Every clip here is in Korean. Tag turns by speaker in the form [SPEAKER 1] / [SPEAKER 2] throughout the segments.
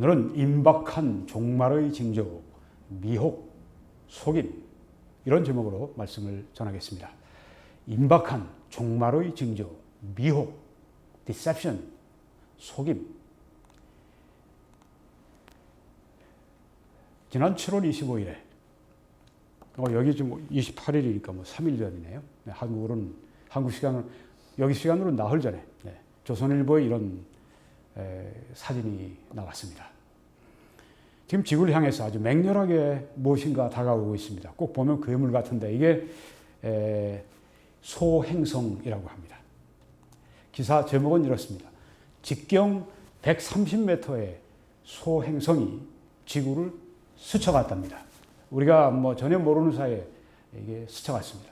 [SPEAKER 1] 오늘은 임박한 종말의 징조, 미혹, 속임 이런 제목으로 말씀을 전하겠습니다. 임박한 종말의 징조, 미혹, deception, 속임. 지난 7월 25일에 여기 지금 28일이니까 3일 전이네요. 한국 시간으로 여기 시간으로 나흘 전에 조선일보에 이런 사진이 나왔습니다. 지금 지구를 향해서 아주 맹렬하게 무엇인가 다가오고 있습니다. 꼭 보면 괴물 같은데 이게 소행성이라고 합니다. 기사 제목은 이렇습니다. 직경 130m의 소행성이 지구를 스쳐갔답니다. 우리가 전혀 모르는 사이에 이게 스쳐갔습니다.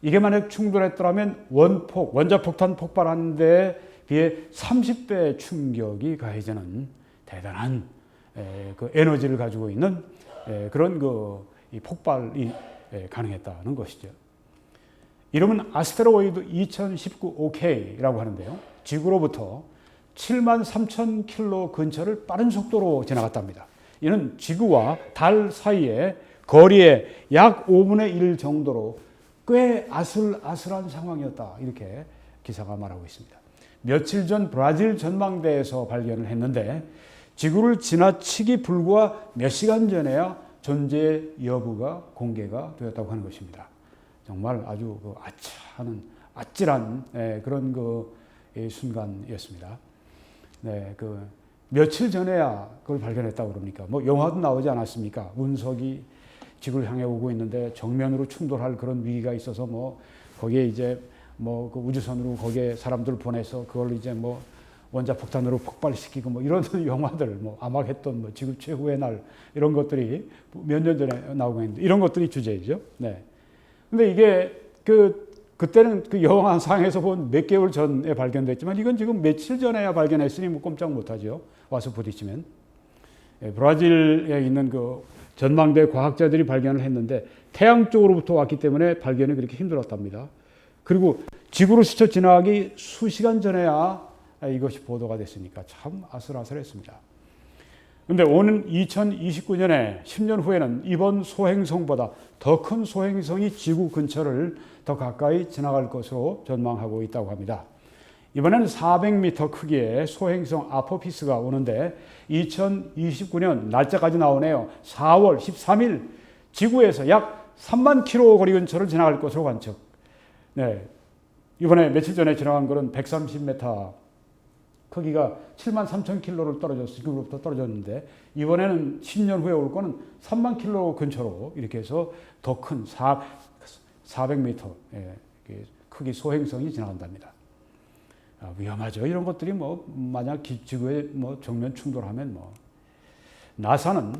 [SPEAKER 1] 이게 만약 충돌했더라면 원자폭탄 폭발하는 데 비해 30배 충격이 가해지는 대단한 그 에너지를 가지고 있는 그런 이 폭발이 가능했다는 것이죠. 이름은 아스테로이드 2019 OK라고 하는데요. 지구로부터 7만 3천 킬로 근처를 빠른 속도로 지나갔답니다. 이는 지구와 달 사이의 거리의 약 5분의 1 정도로 꽤 아슬아슬한 상황이었다. 이렇게 기사가 말하고 있습니다. 며칠 전 브라질 전망대에서 발견을 했는데 지구를 지나치기 불과 몇 시간 전에야 존재 여부가 공개가 되었다고 하는 것입니다. 정말 아주 아찔한 그런 순간이었습니다. 며칠 전에야 그걸 발견했다고 그럽니까? 영화도 나오지 않았습니까? 운석이 지구를 향해 오고 있는데 정면으로 충돌할 그런 위기가 있어서 거기에 이제 그 우주선으로 거기에 사람들 보내서 그걸 이제 원자폭탄으로 폭발시키고 이런 영화들 아마겟돈 지구 최후의 날 이런 것들이 몇 년 전에 나오고 있는데 이런 것들이 주제이죠. 네. 근데 이게 그때는 그 영화상에서 본 몇 개월 전에 발견됐지만 이건 지금 며칠 전에야 발견했으니 꼼짝 못하죠. 와서 부딪히면. 브라질에 있는 전망대 과학자들이 발견을 했는데 태양 쪽으로부터 왔기 때문에 발견이 그렇게 힘들었답니다. 그리고 지구를 스쳐 지나가기 수시간 전에야 이것이 보도가 됐으니까 참 아슬아슬했습니다. 그런데 오는 2029년에 10년 후에는 이번 소행성보다 더 큰 소행성이 지구 근처를 더 가까이 지나갈 것으로 전망하고 있다고 합니다. 이번에는 400m 크기의 소행성 아포피스가 오는데 2029년 날짜까지 나오네요. 4월 13일 지구에서 약 3만 킬로 거리 근처를 지나갈 것으로 관측. 네. 이번에 며칠 전에 지나간 거는 130m 크기가 7만 3천 킬로를 지구로부터 떨어졌는데 이번에는 10년 후에 올 거는 3만 킬로 근처로 이렇게 해서 더 큰 400m 크기 소행성이 지나간답니다. 위험하죠. 이런 것들이 만약 지구에 정면 충돌하면 나사는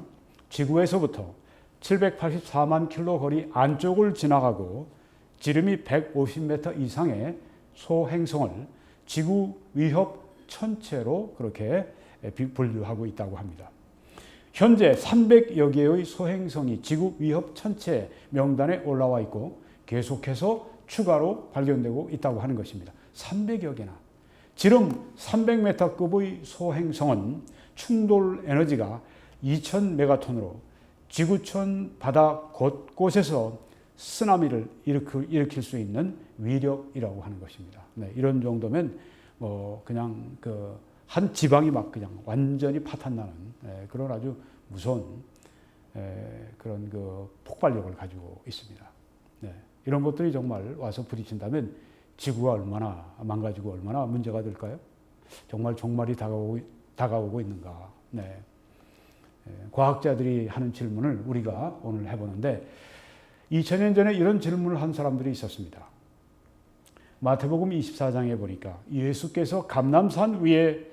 [SPEAKER 1] 지구에서부터 784만 킬로 거리 안쪽을 지나가고 지름이 150m 이상의 소행성을 지구 위협 천체로 그렇게 분류하고 있다고 합니다. 현재 300여 개의 소행성이 지구 위협 천체 명단에 올라와 있고 계속해서 추가로 발견되고 있다고 하는 것입니다. 300여 개나. 지름 300m급의 소행성은 충돌 에너지가 2000메가톤으로 지구촌 바다 곳곳에서 쓰나미를 일으킬 수 있는 위력이라고 하는 것입니다. 네, 이런 정도면 그냥 한 지방이 그냥 완전히 파탄나는 그런 아주 무서운 그런 폭발력을 가지고 있습니다. 네, 이런 것들이 정말 와서 부딪힌다면 지구가 얼마나 망가지고 얼마나 문제가 될까요? 정말 종말이 다가오고 있는가? 네. 과학자들이 하는 질문을 우리가 오늘 해보는데 2000년 전에 이런 질문을 한 사람들이 있었습니다. 마태복음 24장에 보니까 예수께서 감람산 위에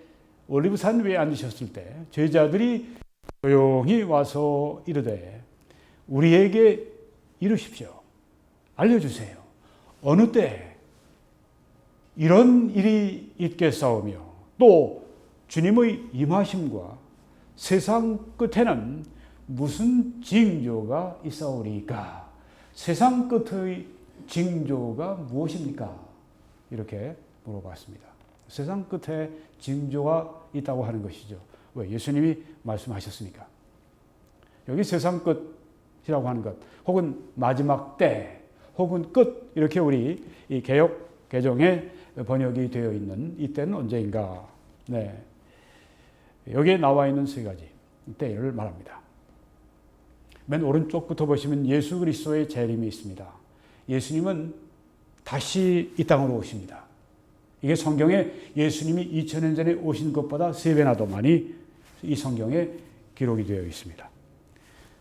[SPEAKER 1] 올리브산 위에 앉으셨을 때 제자들이 조용히 와서 이르되 우리에게 이르십시오. 알려주세요. 어느 때 이런 일이 있겠사오며 또 주님의 임하심과 세상 끝에는 무슨 징조가 있사오리까? 세상 끝의 징조가 무엇입니까? 이렇게 물어봤습니다. 세상 끝에 징조가 있다고 하는 것이죠. 왜? 예수님이 말씀하셨으니까. 여기 세상 끝이라고 하는 것, 혹은 마지막 때, 혹은 끝, 이렇게 우리 이 개역 개정에 번역이 되어 있는 이때는 언제인가? 네. 여기에 나와 있는 세 가지 때를 말합니다. 맨 오른쪽부터 보시면 예수 그리스도의 재림이 있습니다. 예수님은 다시 이 땅으로 오십니다. 이게 성경에 예수님이 2000년 전에 오신 것보다 3배나 더 많이 이 성경에 기록이 되어 있습니다.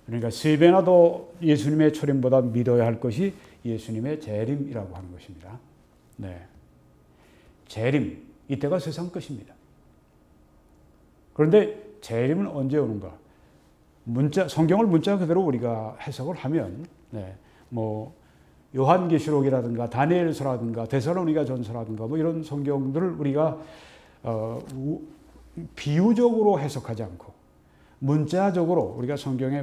[SPEAKER 1] 그러니까 3배나 더 예수님의 초림보다 믿어야 할 것이 예수님의 재림이라고 하는 것입니다. 네. 재림, 이때가 세상 끝입니다. 그런데 재림은 언제 오는가? 성경을 문자 그대로 우리가 해석을 하면, 네, 요한계시록이라든가 다니엘서라든가 데살로니가 전서라든가 이런 성경들을 우리가 비유적으로 해석하지 않고 문자적으로 우리가 성경에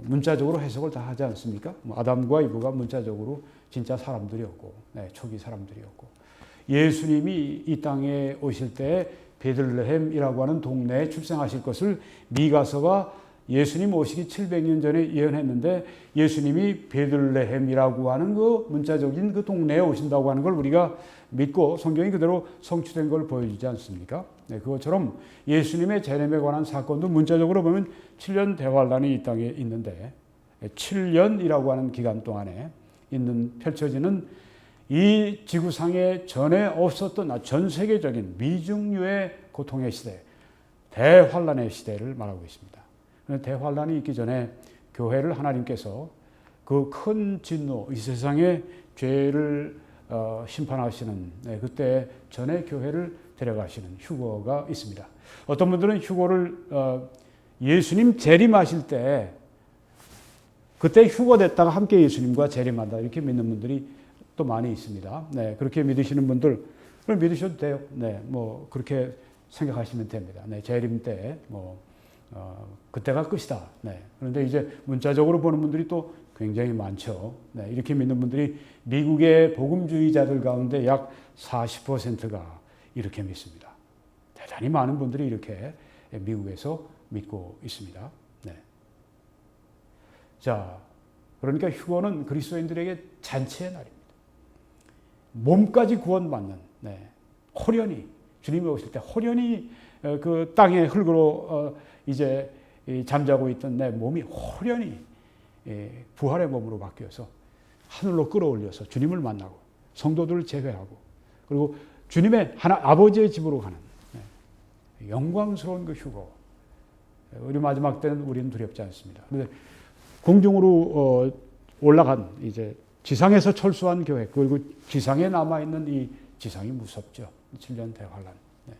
[SPEAKER 1] 문자적으로 해석을 다 하지 않습니까? 아담과 이브가 문자적으로 진짜 사람들이었고, 네, 초기 사람들이었고, 예수님이 이 땅에 오실 때 베들레헴이라고 하는 동네에 출생하실 것을 미가서가 예수님 오시기 700년 전에 예언했는데 예수님이 베들레헴이라고 하는 그 문자적인 그 동네에 오신다고 하는 걸 우리가 믿고 성경이 그대로 성취된 걸 보여주지 않습니까? 네, 그것처럼 예수님의 재림에 관한 사건도 문자적으로 보면 7년 대환란이 이 땅에 있는데 7년이라고 하는 기간 동안에 펼쳐지는 이 지구상에 전에 없었던 전 세계적인 미중류의 고통의 시대, 대환란의 시대를 말하고 있습니다. 대환란이 있기 전에 교회를 하나님께서 그 큰 진노, 이 세상의 죄를 심판하시는, 네, 그때 전에 교회를 데려가시는 휴거가 있습니다. 어떤 분들은 휴거를 예수님 재림하실 때 그때 휴거됐다가 함께 예수님과 재림한다 이렇게 믿는 분들이 또 많이 있습니다. 네, 그렇게 믿으시는 분들 믿으셔도 돼요. 네, 그렇게 생각하시면 됩니다. 네, 재림 때 그때가 끝이다. 네, 그런데 이제 문자적으로 보는 분들이 또 굉장히 많죠. 네, 이렇게 믿는 분들이 미국의 복음주의자들 가운데 약 40%가 이렇게 믿습니다. 대단히 많은 분들이 이렇게 미국에서 믿고 있습니다. 네. 자, 그러니까 휴거는 그리스도인들에게 잔치의 날입니다. 몸까지 구원받는, 네, 호련히 주님이 오실 때 호련히 그 땅의 흙으로 이제 잠자고 있던 내 몸이 호련히 부활의 몸으로 바뀌어서 하늘로 끌어올려서 주님을 만나고 성도들을 제외하고 그리고 주님의 아버지의 집으로 가는, 네, 영광스러운 그 휴거. 우리 마지막 때는 우리는 두렵지 않습니다. 그런데 공중으로 올라간 이제 지상에서 철수한 교회, 그리고 지상에 남아있는 이 지상이 무섭죠. 7년 대환란. 네.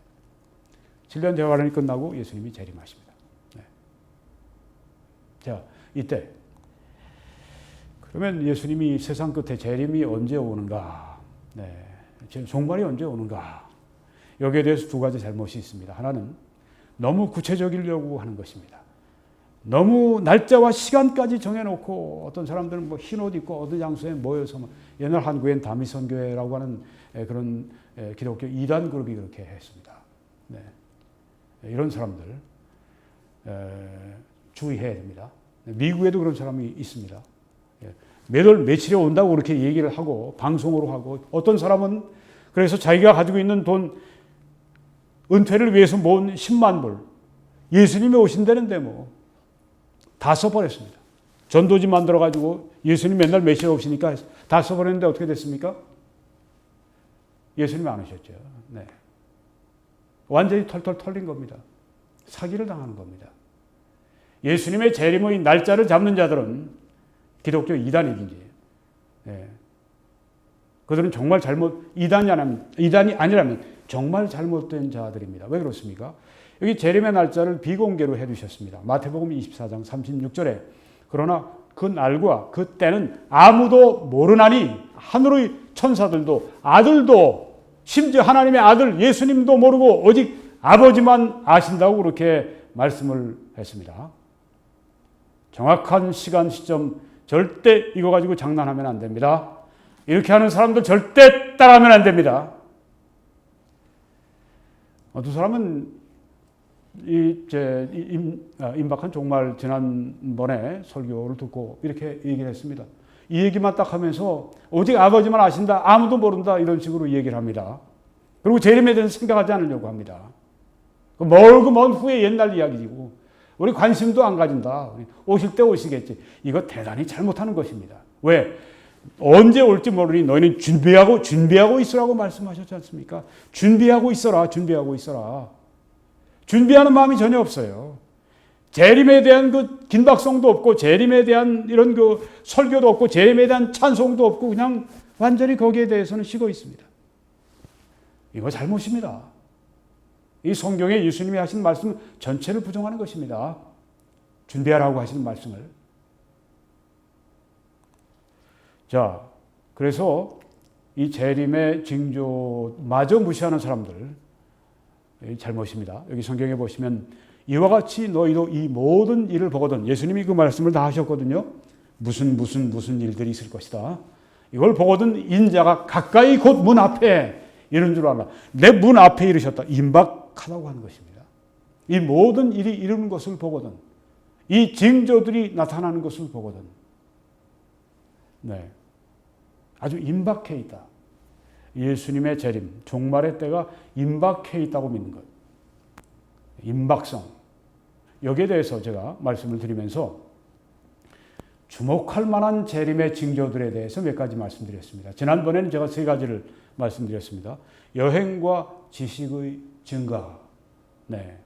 [SPEAKER 1] 7년 대환란이 끝나고 예수님이 재림하십니다. 네. 자, 이때 그러면 예수님이 세상 끝에 재림이 언제 오는가? 네. 종말이 언제 오는가? 여기에 대해서 두 가지 잘못이 있습니다. 하나는 너무 구체적이려고 하는 것입니다. 너무 날짜와 시간까지 정해놓고 어떤 사람들은 흰 옷 입고 어느 장소에 모여서 옛날 한국엔 다미선교회라고 하는 그런 기독교 이단 그룹이 그렇게 했습니다. 네. 이런 사람들 주의해야 됩니다. 미국에도 그런 사람이 있습니다. 몇 월 며칠에 온다고 그렇게 얘기를 하고 방송으로 하고 어떤 사람은 그래서 자기가 가지고 있는 돈 은퇴를 위해서 모은 10만 불 예수님이 오신다는데 다 써버렸습니다. 전도지 만들어가지고 예수님 맨날 며칠 오시니까 다 써버렸는데 어떻게 됐습니까? 예수님이 안 오셨죠. 네. 완전히 털털 털린 겁니다. 사기를 당하는 겁니다. 예수님의 재림의 날짜를 잡는 자들은 기독교 이단이긴지, 네. 그들은 정말 이단이 아니라면 정말 잘못된 자들입니다. 왜 그렇습니까? 여기 재림의 날짜를 비공개로 해두셨습니다. 마태복음 24장 36절에 그러나 그 날과 그 때는 아무도 모르나니 하늘의 천사들도 아들도 심지어 하나님의 아들 예수님도 모르고 오직 아버지만 아신다고 그렇게 말씀을 했습니다. 정확한 시간 시점 절대 이거 가지고 장난하면 안 됩니다. 이렇게 하는 사람들 절대 따라하면 안 됩니다. 어떤 사람은 임박한 종말 지난번에 설교를 듣고 이렇게 얘기를 했습니다. 이 얘기만 딱 하면서 오직 아버지만 아신다, 아무도 모른다, 이런 식으로 얘기를 합니다. 그리고 재림에 대해서 생각하지 않으려고 합니다. 멀고 먼 후에 옛날 이야기이고 우리 관심도 안 가진다. 오실 때 오시겠지. 이거 대단히 잘못하는 것입니다. 왜? 언제 올지 모르니 너희는 준비하고 있으라고 말씀하셨지 않습니까? 준비하고 있어라. 준비하는 마음이 전혀 없어요. 재림에 대한 그 긴박성도 없고, 재림에 대한 이런 그 설교도 없고, 재림에 대한 찬송도 없고, 그냥 완전히 거기에 대해서는 식어 있습니다. 이거 잘못입니다. 이 성경에 예수님이 하신 말씀 전체를 부정하는 것입니다. 준비하라고 하시는 말씀을. 자, 그래서 이 재림의 징조마저 무시하는 사람들, 잘못입니다. 여기 성경에 보시면 이와 같이 너희도 이 모든 일을 보거든, 예수님이 그 말씀을 다 하셨거든요. 무슨 일들이 있을 것이다. 이걸 보거든 인자가 가까이 곧 문 앞에 이런 줄 알아. 내 문 앞에 이르셨다. 임박하다고 하는 것입니다. 이 모든 일이 이루는 것을 보거든, 이 징조들이 나타나는 것을 보거든. 네, 아주 임박해 있다. 예수님의 재림, 종말의 때가 임박해 있다고 믿는 것. 임박성. 여기에 대해서 제가 말씀을 드리면서 주목할 만한 재림의 징조들에 대해서 몇 가지 말씀드렸습니다. 지난번에는 제가 세 가지를 말씀드렸습니다. 여행과 지식의 증가. 네.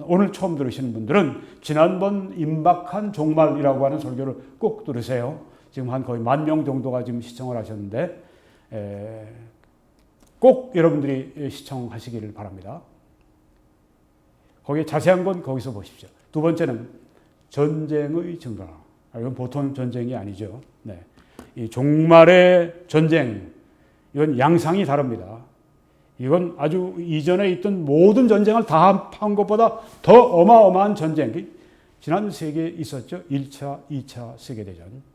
[SPEAKER 1] 오늘 처음 들으시는 분들은 지난번 임박한 종말이라고 하는 설교를 꼭 들으세요. 지금 한 거의 10,000명 정도가 지금 시청을 하셨는데, 꼭 여러분들이 시청하시기를 바랍니다. 거기에 자세한 건 거기서 보십시오. 두 번째는 전쟁의 증가. 이건 보통 전쟁이 아니죠. 네. 이 종말의 전쟁, 이건 양상이 다릅니다. 이건 아주 이전에 있던 모든 전쟁을 다 한 것보다 더 어마어마한 전쟁. 지난 세기에 있었죠. 1차, 2차 세계대전.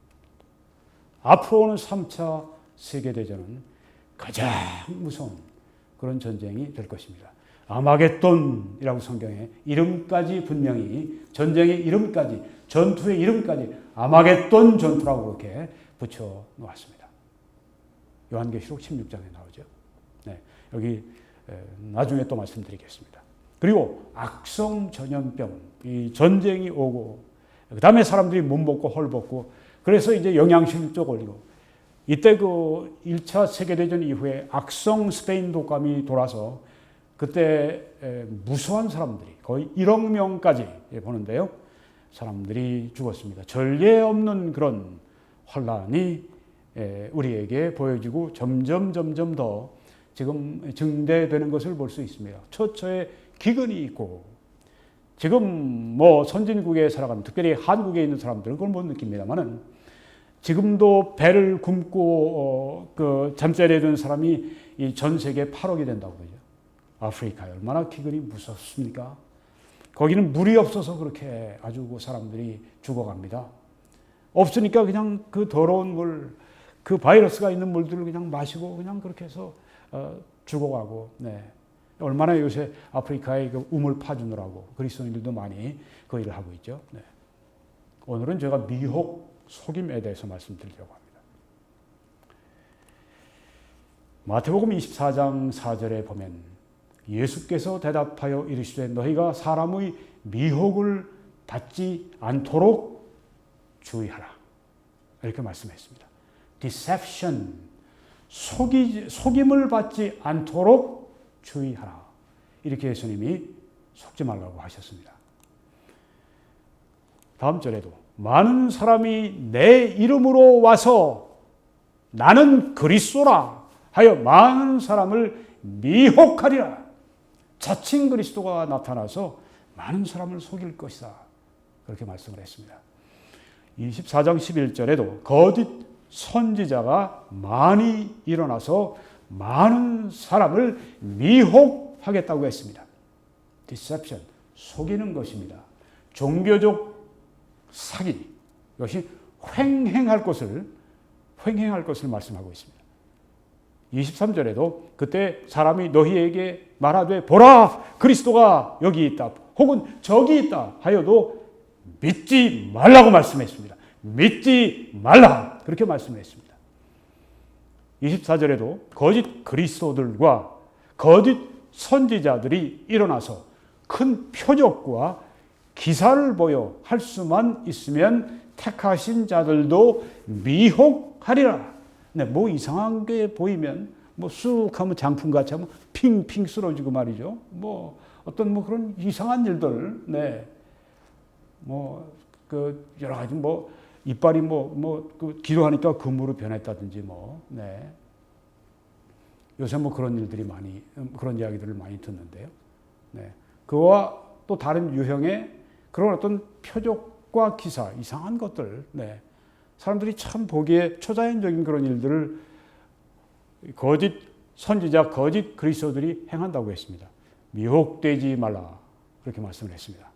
[SPEAKER 1] 앞으로 오는 3차 세계대전은 가장 무서운 그런 전쟁이 될 것입니다. 아마겟돈이라고 성경에 이름까지 분명히, 전쟁의 이름까지, 전투의 이름까지 아마겟돈 전투라고 그렇게 붙여 놓았습니다. 요한계시록 16장에 나오죠. 네, 여기 나중에 또 말씀드리겠습니다. 그리고 악성 전염병, 이 전쟁이 오고, 그 다음에 사람들이 못 먹고 헐벗고, 그래서 이제 영양실조 걸리고, 이때 그 1차 세계대전 이후에 악성 스페인 독감이 돌아서 그때 무수한 사람들이 거의 1억 명까지 보는데요. 사람들이 죽었습니다. 전례 없는 그런 혼란이 우리에게 보여지고 점점 더 지금 증대되는 것을 볼 수 있습니다. 처처에 기근이 있고, 지금 뭐 선진국에 살아가는, 특별히 한국에 있는 사람들은 그걸 못 느낍니다만은, 지금도 배를 굶고 그 잠자리에 든 사람이 이 전 세계 8억이 된다고 그러죠. 아프리카에 얼마나 기근이 무섭습니까? 거기는 물이 없어서 그렇게 아주 사람들이 죽어갑니다. 없으니까 그냥 그 더러운 물, 그 바이러스가 있는 물들을 그냥 마시고 그냥 그렇게 해서 죽어가고. 네. 얼마나 요새 아프리카에 그 우물 파주느라고 그리스도인들도 많이 그 일을 하고 있죠. 네. 오늘은 제가 미혹 속임에 대해서 말씀드리려고 합니다. 마태복음 24장 4절에 보면 예수께서 대답하여 이르시되 너희가 사람의 미혹을 받지 않도록 주의하라. 이렇게 말씀했습니다. Deception, 속임을 받지 않도록 주의하라. 이렇게 예수님이 속지 말라고 하셨습니다. 다음 절에도 많은 사람이 내 이름으로 와서 나는 그리스도라 하여 많은 사람을 미혹하리라. 자칭 그리스도가 나타나서 많은 사람을 속일 것이다. 그렇게 말씀을 했습니다. 24장 11절에도 거짓 선지자가 많이 일어나서 많은 사람을 미혹하겠다고 했습니다. Deception, 속이는 것입니다. 종교적 사기, 이것이 횡행할 것을 말씀하고 있습니다. 23절에도 그때 사람이 너희에게 말하되 보라 그리스도가 여기 있다 혹은 저기 있다 하여도 믿지 말라고 말씀했습니다. 믿지 말라 그렇게 말씀했습니다. 24절에도 거짓 그리스도들과 거짓 선지자들이 일어나서 큰 표적과 기사를 보여 할 수만 있으면 택하신 자들도 미혹하리라. 네, 뭐 이상한 게 보이면 뭐 쑥 하면 장풍같이 하면 핑핑 쓰러지고 말이죠. 뭐 어떤 뭐 그런 이상한 일들, 네, 뭐 그 여러 가지 뭐 이빨이 그 기도하니까 금으로 변했다든지 뭐, 네. 요새 뭐 그런 일들이 많이 그런 이야기들을 많이 듣는데요. 네, 그와 또 다른 유형의 그런 어떤 표적과 기사, 이상한 것들, 네. 사람들이 참 보기에 초자연적인 그런 일들을 거짓 선지자, 거짓 그리스도들이 행한다고 했습니다. 미혹되지 말라 그렇게 말씀을 했습니다.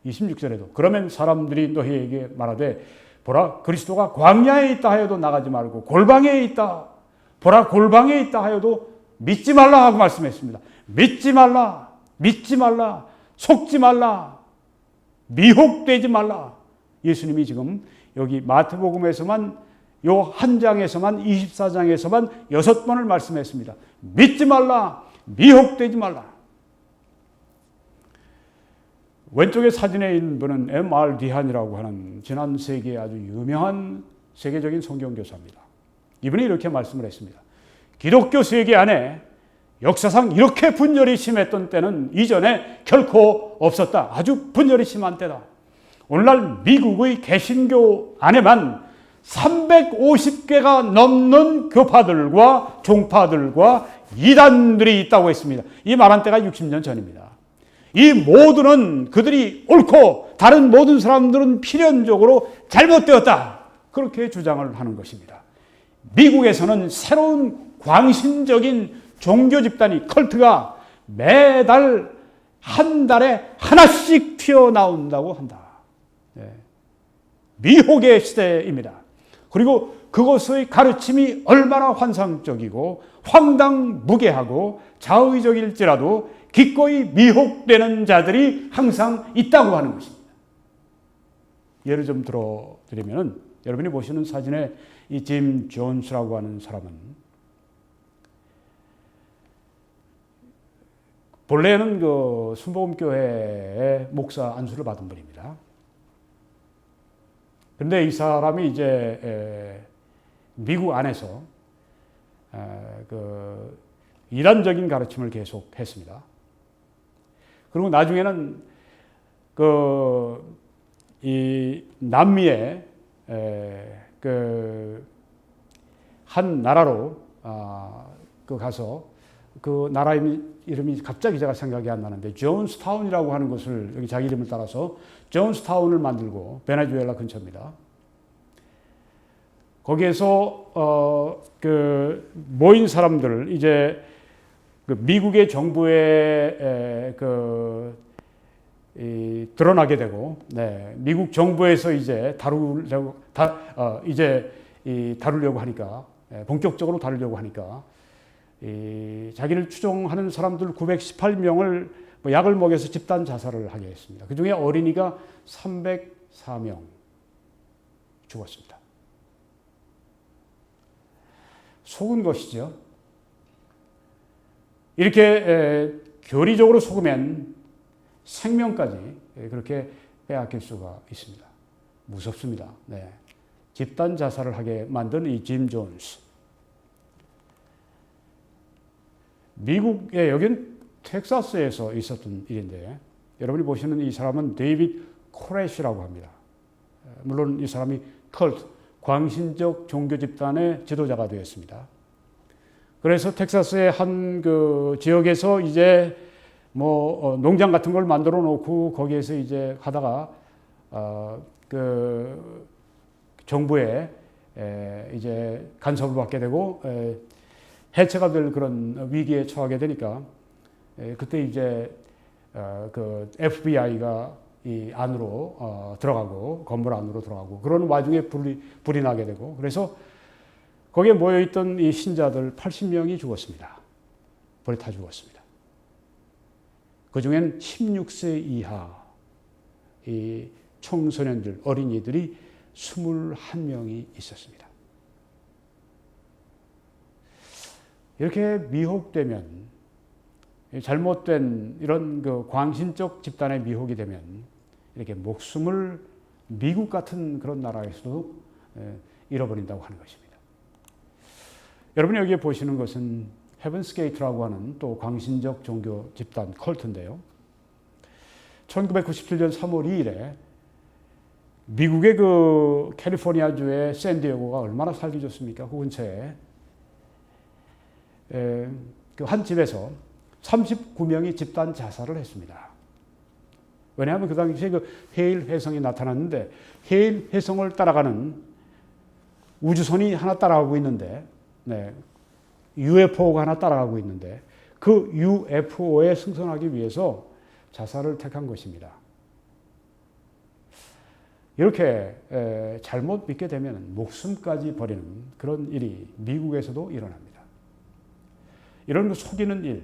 [SPEAKER 1] 26절에도 그러면 사람들이 너희에게 말하되 보라 그리스도가 광야에 있다 하여도 나가지 말고 골방에 있다 보라 골방에 있다 하여도 믿지 말라 하고 말씀했습니다. 믿지 말라, 믿지 말라, 속지 말라, 미혹되지 말라. 예수님이 지금 여기 마태복음에서만 요 한 장에서만 24장에서만 6번을 말씀했습니다. 믿지 말라, 미혹되지 말라. 왼쪽에 사진에 있는 분은 M.R. 디한이라고 하는 지난 세기에 아주 유명한 세계적인 성경교사입니다. 이분이 이렇게 말씀을 했습니다. 기독교 세계 안에 역사상 이렇게 분열이 심했던 때는 이전에 결코 없었다. 아주 분열이 심한 때다. 오늘날 미국의 개신교 안에만 350개가 넘는 교파들과 종파들과 이단들이 있다고 했습니다. 이 말한 때가 60년 전입니다. 이 모두는 그들이 옳고 다른 모든 사람들은 필연적으로 잘못되었다. 그렇게 주장을 하는 것입니다. 미국에서는 새로운 광신적인 종교 집단이 컬트가 매달 한 달에 하나씩 튀어나온다고 한다. 네. 미혹의 시대입니다. 그리고 그것의 가르침이 얼마나 환상적이고 황당무계하고 자의적일지라도 기꺼이 미혹되는 자들이 항상 있다고 하는 것입니다. 예를 좀 들어드리면 여러분이 보시는 사진에 이 짐 존스라고 하는 사람은 본래는 그 순복음교회의 목사 안수를 받은 분입니다. 그런데 이 사람이 이제 미국 안에서 그 이단적인 가르침을 계속했습니다. 그리고 나중에는 이 남미에 그 한 나라로 가서 그 나라 이름이 갑자기 제가 생각이 안 나는데 존스타운이라고 하는 곳을 여기 자기 이름을 따라서 존스타운을 만들고 베네수엘라 근처입니다. 거기에서 그 모인 사람들 이제 그 미국의 정부에 드러나게 되고, 네, 미국 정부에서 이제 다루려고 하니까 본격적으로 다루려고 하니까 자기를 추종하는 사람들 918명을 약을 먹여서 집단 자살을 하게 했습니다. 그 중에 어린이가 304명 죽었습니다. 속은 것이죠. 이렇게 교리적으로 속으면 생명까지 그렇게 빼앗길 수가 있습니다. 무섭습니다. 네. 집단 자살을 하게 만든 이 짐 존스. 미국의 여긴 텍사스에서 있었던 일인데 여러분이 보시는 이 사람은 데이빗 코레시라고 합니다. 물론 이 사람이 컬트, 광신적 종교 집단의 지도자가 되었습니다. 그래서 텍사스의 한 그 지역에서 이제 뭐 농장 같은 걸 만들어 놓고 거기에서 이제 하다가 그 정부에 이제 간섭을 받게 되고 해체가 될 그런 위기에 처하게 되니까 그때 이제 그 FBI가 이 안으로 들어가고 건물 안으로 들어가고 그런 와중에 불이 나게 되고 그래서 거기에 모여있던 이 신자들 80명이 죽었습니다. 불에 타 죽었습니다. 그 중엔 16세 이하 이 청소년들, 어린이들이 21명이 있었습니다. 이렇게 미혹되면, 잘못된 이런 그 광신적 집단의 미혹이 되면 이렇게 목숨을 미국 같은 그런 나라에서도 잃어버린다고 하는 것입니다. 여러분이 여기에 보시는 것은 헤븐스 게이트라고 하는 또 광신적 종교 집단 컬트인데요. 1997년 3월 2일에 미국의 그 캘리포니아주의 샌디에고가 얼마나 살기 좋습니까? 그 근처에 그 한 집에서 39명이 집단 자살을 했습니다. 왜냐하면 그 당시에 그 헤일 혜성이 나타났는데 헤일 혜성을 따라가는 우주선이 하나 따라가고 있는데, 네, UFO가 하나 따라가고 있는데 그 UFO에 승선하기 위해서 자살을 택한 것입니다. 이렇게 잘못 믿게 되면 목숨까지 버리는 그런 일이 미국에서도 일어납니다. 이런 속이는 일,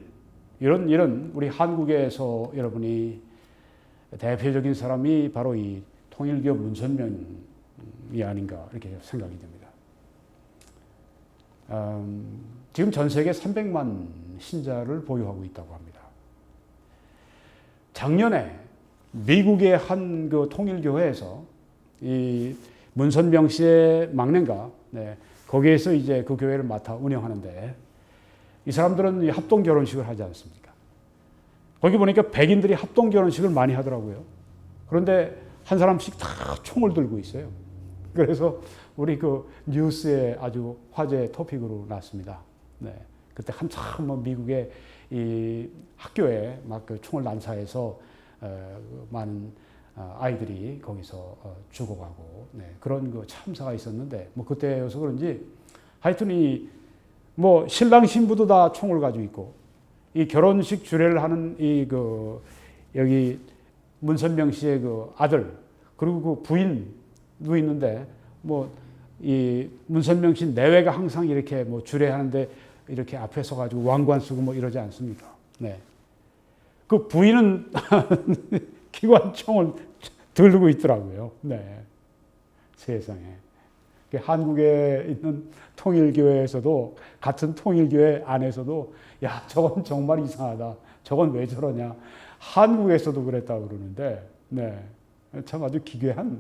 [SPEAKER 1] 이런 일은 우리 한국에서 여러분이 대표적인 사람이 바로 이 통일교 문선명이 아닌가 이렇게 생각이 됩니다. 지금 전 세계 300만 신자를 보유하고 있다고 합니다. 작년에 미국의 한 그 통일교회에서 이 문선명 씨의 막내가 거기에서 이제 그 교회를 맡아 운영하는데 이 사람들은 합동 결혼식을 하지 않습니까? 거기 보니까 백인들이 합동 결혼식을 많이 하더라고요. 그런데 한 사람씩 다 총을 들고 있어요. 그래서 우리 그 뉴스에 아주 화제 토픽으로 났습니다. 네. 그때 한참 뭐 미국의 이 학교에 막 그 총을 난사해서 많은 아이들이 거기서 죽어가고 그런 그 참사가 있었는데 뭐 그때여서 그런지 하여튼 이 뭐 신랑 신부도 다 총을 가지고 있고 이 결혼식 주례를 하는 이 그 여기 문선명 씨의 그 아들 그리고 그 부인도 있는데 뭐 이 문선명 씨 내외가 항상 이렇게 뭐 주례하는데 이렇게 앞에 서 가지고 왕관 쓰고 뭐 이러지 않습니까? 네. 그 부인은 기관총을 들고 있더라고요. 네. 세상에. 한국에 있는 통일교회에서도 같은 통일교회 안에서도 야 저건 정말 이상하다. 저건 왜 저러냐. 한국에서도 그랬다고 그러는데 네. 참 아주 기괴한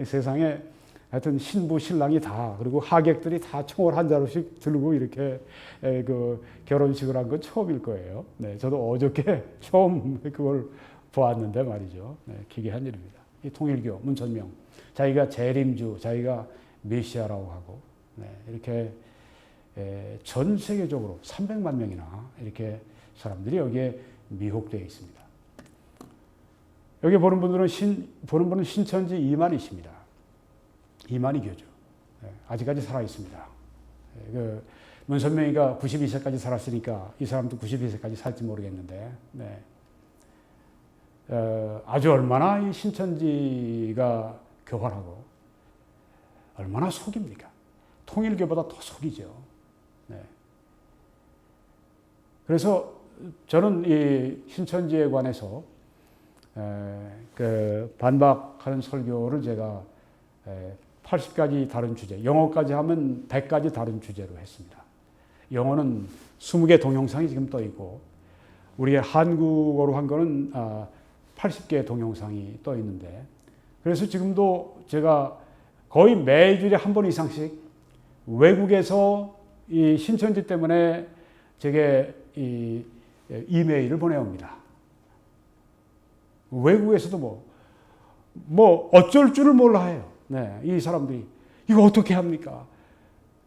[SPEAKER 1] 세상에 하여튼 신부 신랑이 다 그리고 하객들이 다 총을 한 자루씩 들고 이렇게 그 결혼식을 한 건 처음일 거예요. 네. 저도 어저께 처음 그걸 보았는데 말이죠. 네. 기괴한 일입니다. 이 통일교 문선명 자기가 재림주 자기가 메시아라고 하고 이렇게 전 세계적으로 300만 명이나 이렇게 사람들이 여기에 미혹되어 있습니다. 여기 보는 분은 신천지 이만희십니다. 이만희 교주 아직까지 살아 있습니다. 그 문선명이가 92세까지 살았으니까 이 사람도 92세까지 살지 모르겠는데 아주 얼마나 이 신천지가 교활하고 얼마나 속입니까? 통일교보다 더 속이죠. 네. 그래서 저는 이 신천지에 관해서 그 반박하는 설교를 제가 80가지 다른 주제, 영어까지 하면 100가지 다른 주제로 했습니다. 영어는 20개 동영상이 지금 떠 있고 우리의 한국어로 한 거는 80개의 동영상이 떠 있는데 그래서 지금도 제가 거의 매주일에 한 번 이상씩 외국에서 이 신천지 때문에 제게 이 이메일을 보내옵니다. 외국에서도 뭐 어쩔 줄을 몰라 해요. 네, 이 사람들이 이거 어떻게 합니까?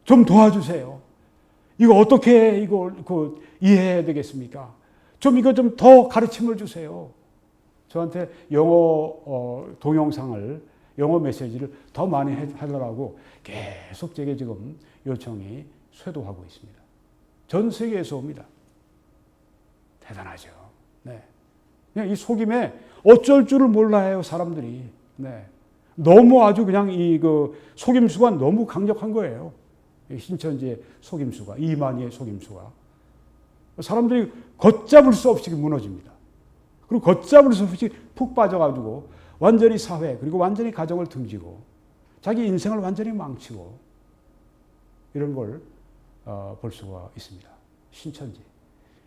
[SPEAKER 1] 좀 도와주세요. 이거 어떻게 이걸 이해해야 되겠습니까? 좀 이거 좀 더 가르침을 주세요. 저한테 영어 동영상을 영어 메시지를 더 많이 해달라고 계속 제게 지금 요청이 쇄도하고 있습니다. 전 세계에서 옵니다. 대단하죠. 네. 그냥 이 속임에 어쩔 줄을 몰라 해요, 사람들이. 네. 너무 아주 그냥 이 속임수가 너무 강력한 거예요. 신천지의 속임수가, 이만희의 속임수가. 사람들이 걷잡을 수 없이 무너집니다. 그리고 걷잡을 수 없이 푹 빠져가지고 완전히 사회 그리고 완전히 가정을 등지고 자기 인생을 완전히 망치고 이런 걸 볼 수가 있습니다. 신천지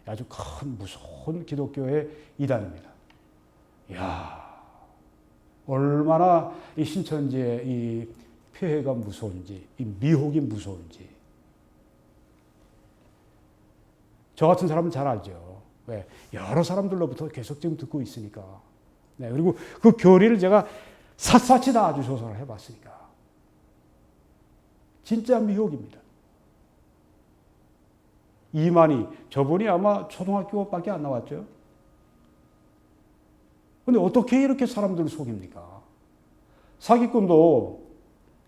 [SPEAKER 1] 아주 큰 무서운 기독교의 이단입니다. 이야, 얼마나 이 신천지의 이 폐해가 무서운지, 이 미혹이 무서운지. 저 같은 사람은 잘 알죠. 왜? 여러 사람들로부터 계속 지금 듣고 있으니까. 네, 그리고 그 교리를 제가 샅샅이 다 아주 조사를 해봤으니까. 진짜 미혹입니다. 이만희, 저분이 아마 초등학교밖에 안 나왔죠. 근데 어떻게 이렇게 사람들을 속입니까? 사기꾼도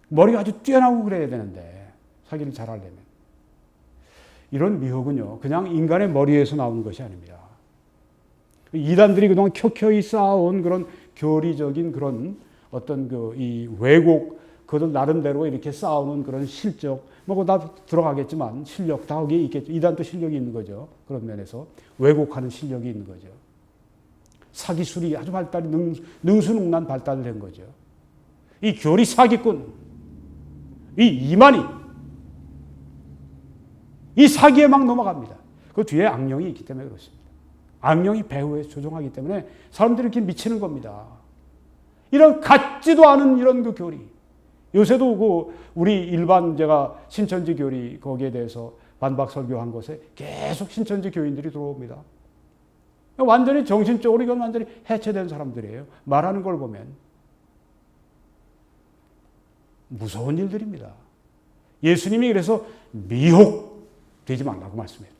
[SPEAKER 1] 머리가 아주 뛰어나고 그래야 되는데, 사기를 잘하려면. 이런 미혹은요, 그냥 인간의 머리에서 나오는 것이 아닙니다. 이단들이 그동안 켜켜이 쌓아온 그런 교리적인 그런 어떤 이 왜곡, 그들 나름대로 이렇게 쌓아오는 그런 실적, 뭐 다 들어가겠지만 실력 다 거기에 있겠죠. 이단도 실력이 있는 거죠. 그런 면에서 왜곡하는 실력이 있는 거죠. 사기술이 아주 발달이 능수능란 발달을 한 거죠. 이 교리 사기꾼, 이 이만희, 이 사기에 막 넘어갑니다. 그 뒤에 악령이 있기 때문에 그렇습니다. 악령이 배후에 조종하기 때문에 사람들이 이렇게 미치는 겁니다. 이런 같지도 않은 이런 그 교리. 요새도 우리 일반 제가 신천지 교리 거기에 대해서 반박 설교한 곳에 계속 신천지 교인들이 들어옵니다. 완전히 정신적으로 이건 완전히 해체된 사람들이에요. 말하는 걸 보면. 무서운 일들입니다. 예수님이 그래서 미혹되지 말라고 말씀해요.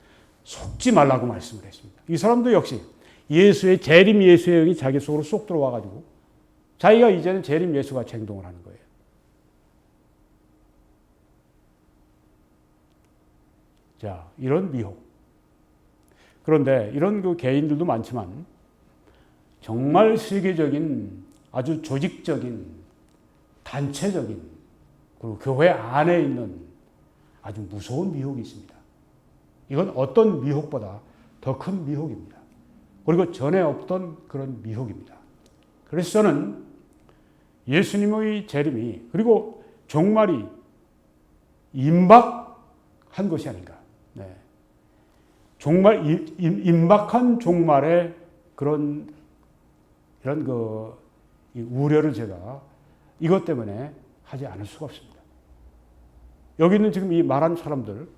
[SPEAKER 1] 속지 말라고 말씀을 했습니다. 이 사람도 역시 예수의 재림 예수의 영이 자기 속으로 쏙 들어와가지고 자기가 이제는 재림 예수같이 행동을 하는 거예요. 자, 이런 미혹. 그런데 이런 그 개인들도 많지만 정말 세계적인 아주 조직적인 단체적인 그리고 교회 안에 있는 아주 무서운 미혹이 있습니다. 이건 어떤 미혹보다 더 큰 미혹입니다. 그리고 전에 없던 그런 미혹입니다. 그래서 저는 예수님의 재림이 그리고 종말이 임박한 것이 아닌가. 네. 종말 임박한 종말의 그런 이런 이 우려를 제가 이것 때문에 하지 않을 수가 없습니다. 여기 있는 지금 이 말한 사람들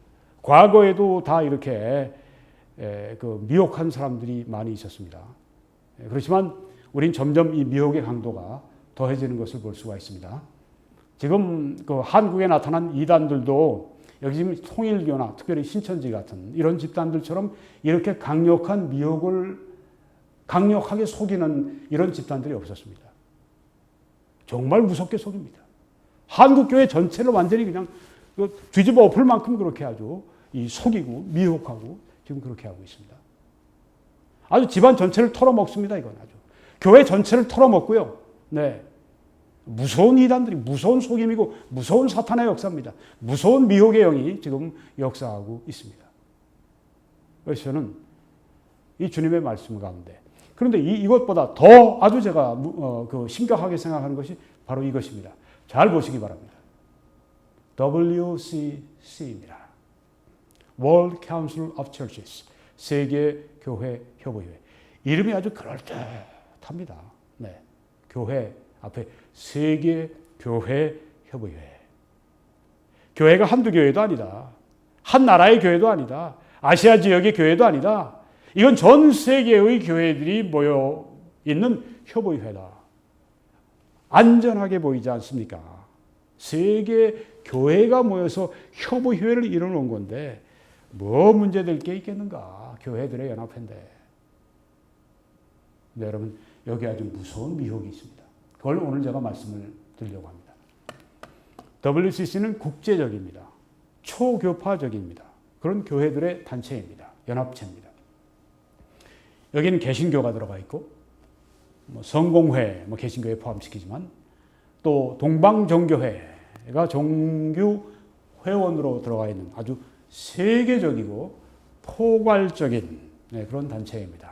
[SPEAKER 1] 과거에도 다 이렇게 미혹한 사람들이 많이 있었습니다. 그렇지만 우린 점점 이 미혹의 강도가 더해지는 것을 볼 수가 있습니다. 지금 한국에 나타난 이단들도 여기 지금 통일교나 특별히 신천지 같은 이런 집단들처럼 이렇게 강력한 미혹을 강력하게 속이는 이런 집단들이 없었습니다. 정말 무섭게 속입니다. 한국교회 전체를 완전히 그냥 뒤집어 엎을 만큼 그렇게 아주 속이고 미혹하고 지금 그렇게 하고 있습니다. 아주 집안 전체를 털어먹습니다. 이건 아주. 교회 전체를 털어먹고요. 네. 무서운 이단들이 무서운 속임이고 무서운 사탄의 역사입니다. 무서운 미혹의 영이 지금 역사하고 있습니다. 그래서 저는 이 주님의 말씀 가운데 그런데 이것보다 더 아주 제가 심각하게 생각하는 것이 바로 이것입니다. 잘 보시기 바랍니다. WCC입니다. World Council of Churches, 세계교회협의회. 이름이 아주 그럴듯합니다. 네. 교회 앞에 세계교회협의회. 교회가 한두 교회도 아니다. 한 나라의 교회도 아니다. 아시아 지역의 교회도 아니다. 이건 전 세계의 교회들이 모여 있는 협의회다. 안전하게 보이지 않습니까? 세계 교회가 모여서 협의회를 이뤄놓은 건데 뭐 문제될 게 있겠는가? 교회들의 연합회인데. 네, 여러분 여기 아주 무서운 미혹이 있습니다. 그걸 오늘 제가 말씀을 드리려고 합니다. WCC는 국제적입니다. 초교파적입니다. 그런 교회들의 단체입니다. 연합체입니다. 여기는 개신교가 들어가 있고 성공회, 개신교에 포함시키지만 또 동방정교회가 종교 회원으로 들어가 있는 아주 세계적이고 포괄적인 그런 단체입니다.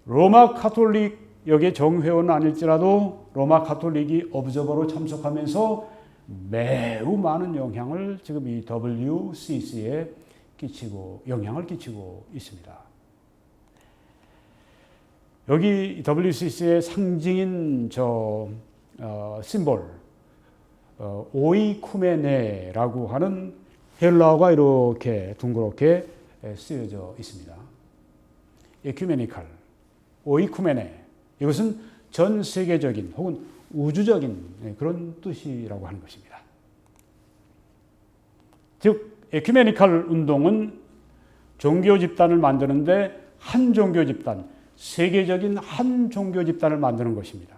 [SPEAKER 1] 로마 카톨릭 여기에 정회원은 아닐지라도 로마 카톨릭이 오브저버로 참석하면서 매우 많은 영향을 지금 이 WCC에 영향을 끼치고 있습니다. 여기 WCC의 상징인 심볼, 오이쿠메네라고 하는 헬라어가 이렇게 둥그렇게 쓰여져 있습니다. 에큐메니칼, 오이쿠메네. 이것은 전 세계적인 혹은 우주적인 그런 뜻이라고 하는 것입니다. 즉, 에큐메니칼 운동은 종교 집단을 만드는데 한 종교 집단, 세계적인 한 종교 집단을 만드는 것입니다.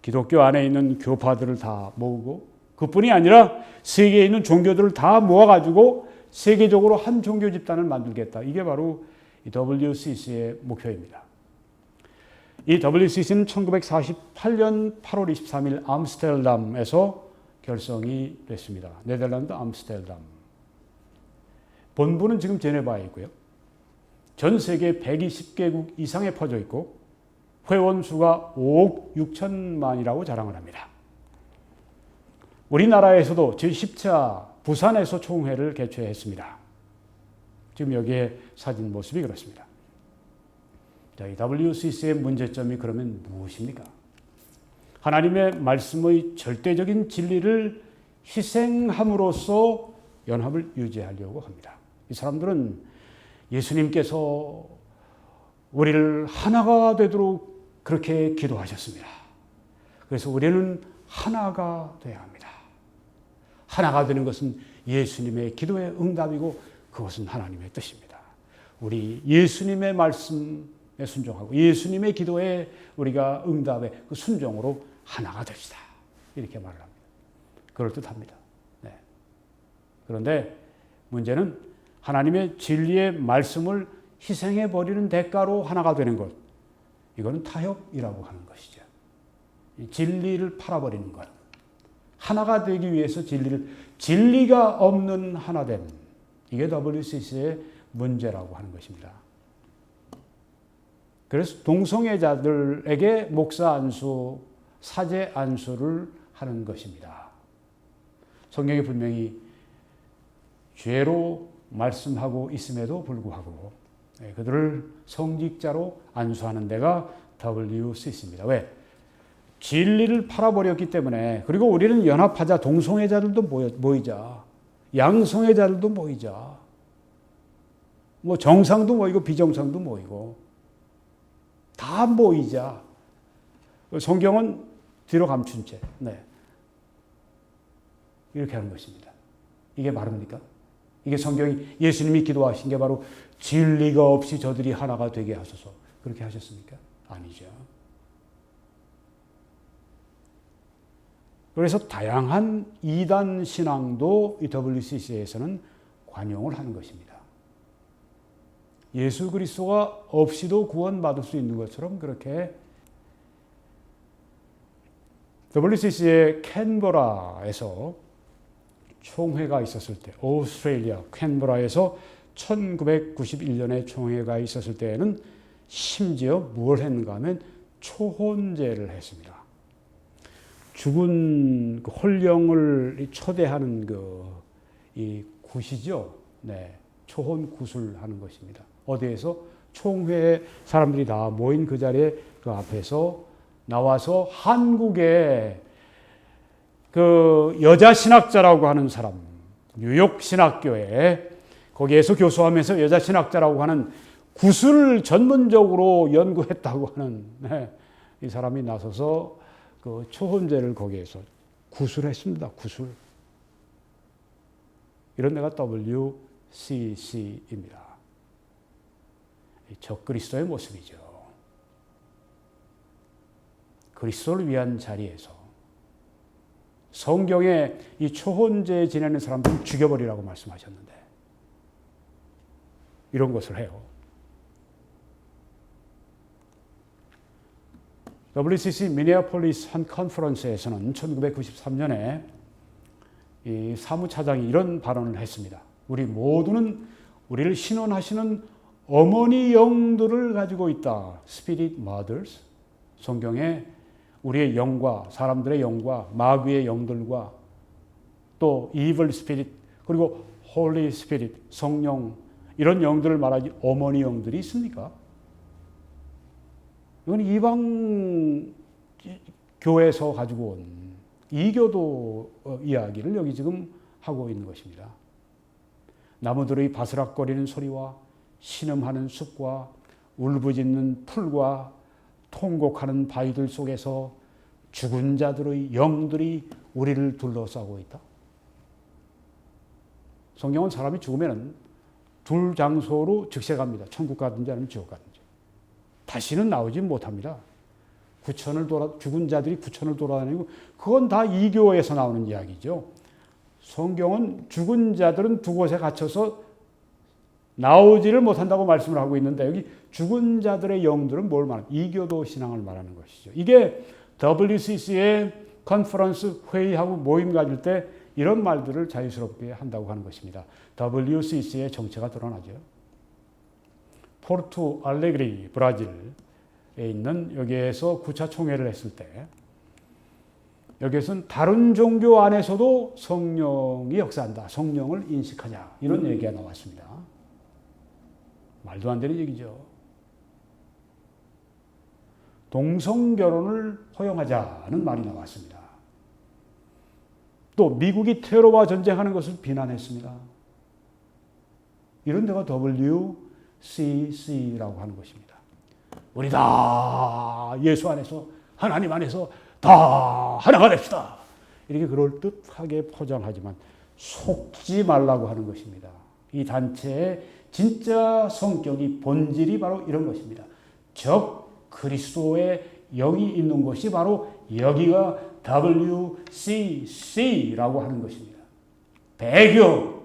[SPEAKER 1] 기독교 안에 있는 교파들을 다 모으고 그뿐이 아니라 세계에 있는 종교들을 다 모아가지고 세계적으로 한 종교 집단을 만들겠다. 이게 바로 이 WCC의 목표입니다. 이 WCC는 1948년 8월 23일 암스테르담에서 결성이 됐습니다. 네덜란드 암스테르담. 본부는 지금 제네바에 있고요. 전 세계 120개국 이상에 퍼져 있고 회원 수가 5억 6천만이라고 자랑을 합니다. 우리나라에서도 제10차 부산에서 총회를 개최했습니다. 지금 여기에 사진 모습이 그렇습니다. 이 WCC의 문제점이 그러면 무엇입니까? 하나님의 말씀의 절대적인 진리를 희생함으로써 연합을 유지하려고 합니다. 이 사람들은 예수님께서 우리를 하나가 되도록 그렇게 기도하셨습니다. 그래서 우리는 하나가 되어야 합니다. 하나가 되는 것은 예수님의 기도의 응답이고 그것은 하나님의 뜻입니다. 우리 예수님의 말씀에 순종하고 예수님의 기도에 우리가 응답에 그 순종으로 하나가 됩시다. 이렇게 말을 합니다. 그럴듯합니다. 네. 그런데 문제는 하나님의 진리의 말씀을 희생해 버리는 대가로 하나가 되는 것. 이거는 타협이라고 하는 것이죠. 진리를 팔아버리는 것. 하나가 되기 위해서 진리가 없는 하나됨. 이게 WCC의 문제라고 하는 것입니다. 그래서 동성애자들에게 목사 안수, 사제 안수를 하는 것입니다. 성경이 분명히 죄로 말씀하고 있음에도 불구하고 그들을 성직자로 안수하는 데가 WCC입니다. 왜? 진리를 팔아버렸기 때문에. 그리고 우리는 연합하자. 동성애자들도 모이자. 양성애자들도 모이자. 뭐 정상도 모이고 비정상도 모이고 다 모이자. 성경은 뒤로 감춘 채. 네. 이렇게 하는 것입니다. 이게 말입니까? 이게 성경이 예수님이 기도하신 게 바로 진리가 없이 저들이 하나가 되게 하소서. 그렇게 하셨습니까? 아니죠. 그래서 다양한 이단 신앙도 이 WCC에서는 관용을 하는 것입니다. 예수 그리스도가 없이도 구원받을 수 있는 것처럼 그렇게 WCC의 캔버라에서 총회가 있었을 때, 오스트레일리아 캔버라에서 1991년에 총회가 있었을 때에는 심지어 뭘 했는가 하면 초혼제를 했습니다. 죽은 그 홀령을 초대하는 이 굿이죠. 네, 초혼 굿을 하는 것입니다. 어디에서? 총회에 사람들이 다 모인 그 자리에 그 앞에서 나와서 한국의 그 여자 신학자라고 하는 사람, 뉴욕 신학교에 거기에서 교수하면서 여자 신학자라고 하는 굿을 전문적으로 연구했다고 하는 이 사람이 나서서 그 초혼제를 거기에서 굿을 했습니다. 굿을. 이런 데가 WCC입니다. 적그리스도의 모습이죠. 그리스도를 위한 자리에서 성경에 이 초혼제 지내는 사람들을 죽여버리라고 말씀하셨는데 이런 것을 해요. WCC 미네아폴리스 한 컨퍼런스에서는 1993년에 이 사무차장이 이런 발언을 했습니다. 우리 모두는 우리를 신원하시는 어머니 영들을 가지고 있다. Spirit Mothers. 성경에 우리의 영과 사람들의 영과 마귀의 영들과 또 Evil Spirit 그리고 Holy Spirit 성령 이런 영들을 말하지 어머니 영들이 있습니까? 이건 이방 교회에서 가지고 온 이교도 이야기를 여기 지금 하고 있는 것입니다. 나무들의 바스락거리는 소리와 신음하는 숲과 울부짖는 풀과 통곡하는 바위들 속에서 죽은 자들의 영들이 우리를 둘러싸고 있다. 성경은 사람이 죽으면 둘 장소로 즉색합니다. 천국 가든지 아니면 지옥 가든지. 다시는 나오지 못합니다. 죽은 자들이 구천을 돌아다니고 그건 다 이교에서 나오는 이야기죠. 성경은 죽은 자들은 두 곳에 갇혀서 나오지를 못한다고 말씀을 하고 있는데 여기 죽은 자들의 영들은 뭘 말하는 이교도 신앙을 말하는 것이죠. 이게 WCC의 컨퍼런스 회의하고 모임 가질 때 이런 말들을 자유스럽게 한다고 하는 것입니다. WCC의 정체가 드러나죠. 포르투 알레그리 브라질에 있는 여기에서 9차 총회를 했을 때 여기에서는 다른 종교 안에서도 성령이 역사한다. 성령을 인식하자. 이런 얘기가 나왔습니다. 말도 안 되는 얘기죠. 동성결혼을 허용하자는 말이 나왔습니다. 또 미국이 테러와 전쟁하는 것을 비난했습니다. 이런 데가 WCC라고 하는 것입니다. 우리 다 예수 안에서 하나님 안에서 다 하나가 됩시다. 이렇게 그럴듯하게 포장하지만 속지 말라고 하는 것입니다. 이 단체의 진짜 성격이 본질이 바로 이런 것입니다. 적 그리스도의 영이 있는 곳이 바로 여기가 WCC라고 하는 것입니다. 배교,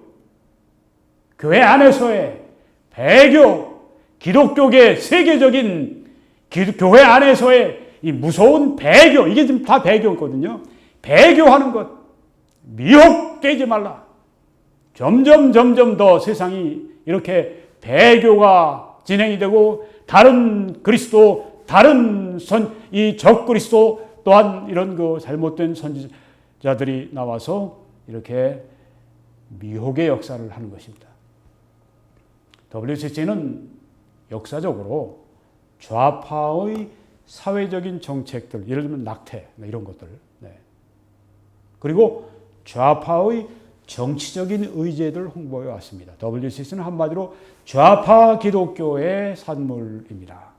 [SPEAKER 1] 교회 안에서의 배교, 기독교계 세계적인 교회 안에서의 이 무서운 배교, 이게 지금 다 배교거든요. 배교하는 것, 미혹 깨지 말라. 점점 더 세상이 이렇게 배교가 진행이 되고 다른 그리스도, 다른 이 적그리스도 또한 이런 그 잘못된 선지자들이 나와서 이렇게 미혹의 역사를 하는 것입니다. WCC는 역사적으로 좌파의 사회적인 정책들, 예를 들면 낙태 이런 것들, 그리고 좌파의 정치적인 의제들을 홍보해 왔습니다. WCC는 한마디로 좌파 기독교의 산물입니다.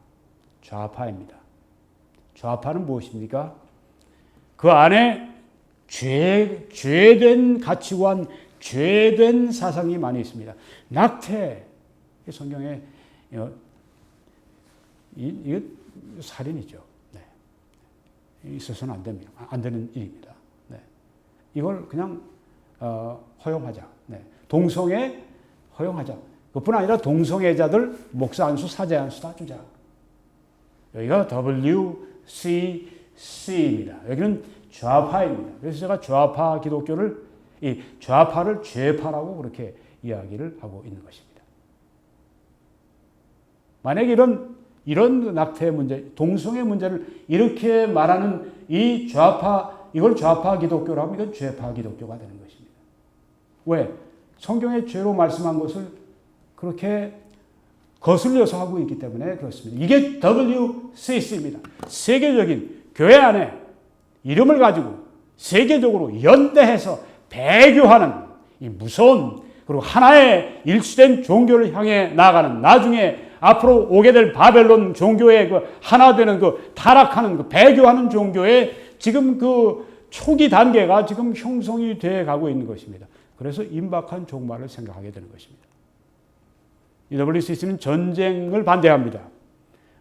[SPEAKER 1] 좌파입니다. 좌파는 무엇입니까? 그 안에 죄된 가치관, 죄된 사상이 많이 있습니다. 낙태, 성경에 이거 살인이죠. 있어서는 안 됩니다. 안 되는 일입니다. 이걸 그냥 허용하자. 동성애 허용하자. 그뿐 아니라 동성애자들 목사 안수, 사제 안수 다 주자. 여기가 WCC입니다. 여기는 좌파입니다. 그래서 제가 좌파 기독교를, 이 좌파를 죄파라고 그렇게 이야기를 하고 있는 것입니다. 만약에 이런 낙태 문제, 동성애 문제를 이렇게 말하는 이 좌파, 이걸 좌파 기독교라고 하면 이건 죄파 기독교가 되는 것입니다. 왜? 성경의 죄로 말씀한 것을 그렇게 거슬려서 하고 있기 때문에 그렇습니다. 이게 WCC입니다. 세계적인 교회 안에 이름을 가지고 세계적으로 연대해서 배교하는 이 무서운 그리고 하나의 일치된 종교를 향해 나아가는, 나중에 앞으로 오게 될 바벨론 종교의 그 하나 되는 그 타락하는 그 배교하는 종교의 지금 그 초기 단계가 지금 형성이 돼 가고 있는 것입니다. 그래서 임박한 종말을 생각하게 되는 것입니다. WCC는 전쟁을 반대합니다.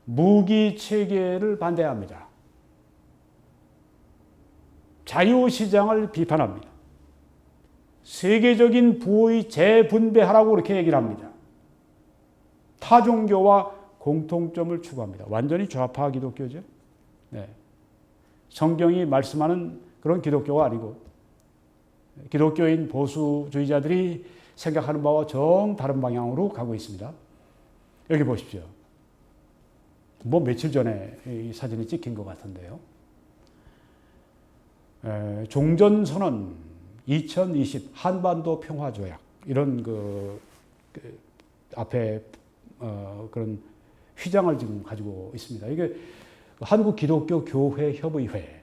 [SPEAKER 1] 무기 체계를 반대합니다. 자유시장을 비판합니다. 세계적인 부의 재분배하라고 그렇게 얘기를 합니다. 타종교와 공통점을 추구합니다. 완전히 좌파 기독교죠. 성경이 말씀하는 그런 기독교가 아니고 기독교인 보수주의자들이 생각하는 바와 정 다른 방향으로 가고 있습니다. 여기 보십시오. 뭐 며칠 전에 이 사진이 찍힌 것 같은데요. 종전선언 2020 한반도 평화조약 이런 그 앞에 그런 휘장을 지금 가지고 있습니다. 이게 한국기독교교회협의회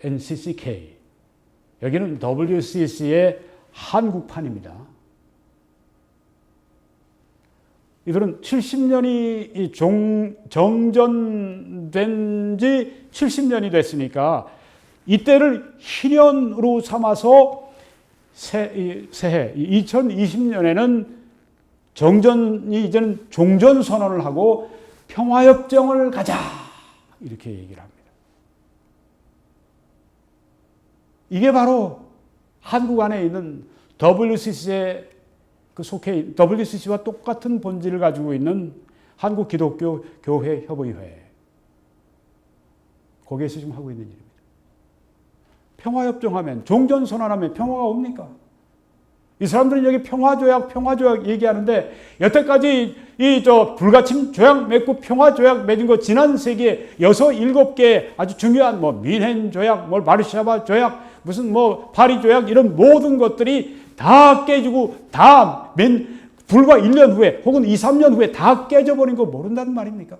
[SPEAKER 1] NCCK 여기는 WCC의 한국판입니다. 이들은 70년이 정전된 지 70년이 됐으니까 이때를 희년으로 삼아서 새해 2020년에는 정전이 이제는 종전선언을 하고 평화협정을 가자 이렇게 얘기를 합니다. 이게 바로 한국 안에 있는 WCC에 속해 WCC와 똑같은 본질을 가지고 있는 한국기독교교회협의회 거기에서 지금 하고 있는 일입니다. 평화협정하면 종전선언하면 평화가 옵니까? 이 사람들은 여기 평화조약 얘기하는데 여태까지 불가침 조약 맺고 평화조약 맺은 거 지난 세기에 6, 7개 아주 중요한 민헨 조약, 바르샤바 조약, 무슨 파리 조약 이런 모든 것들이 다 깨지고 다 불과 1년 후에 혹은 2, 3년 후에 다 깨져버린 거 모른다는 말입니까?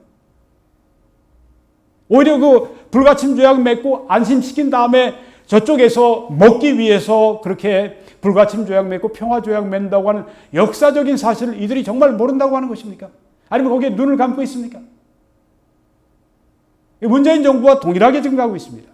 [SPEAKER 1] 오히려 그 불가침 조약 맺고 안심시킨 다음에 저쪽에서 먹기 위해서 그렇게 불가침 조약 맺고 평화 조약 맺는다고 하는 역사적인 사실을 이들이 정말 모른다고 하는 것입니까? 아니면 거기에 눈을 감고 있습니까? 문재인 정부와 동일하게 지금 가고 있습니다.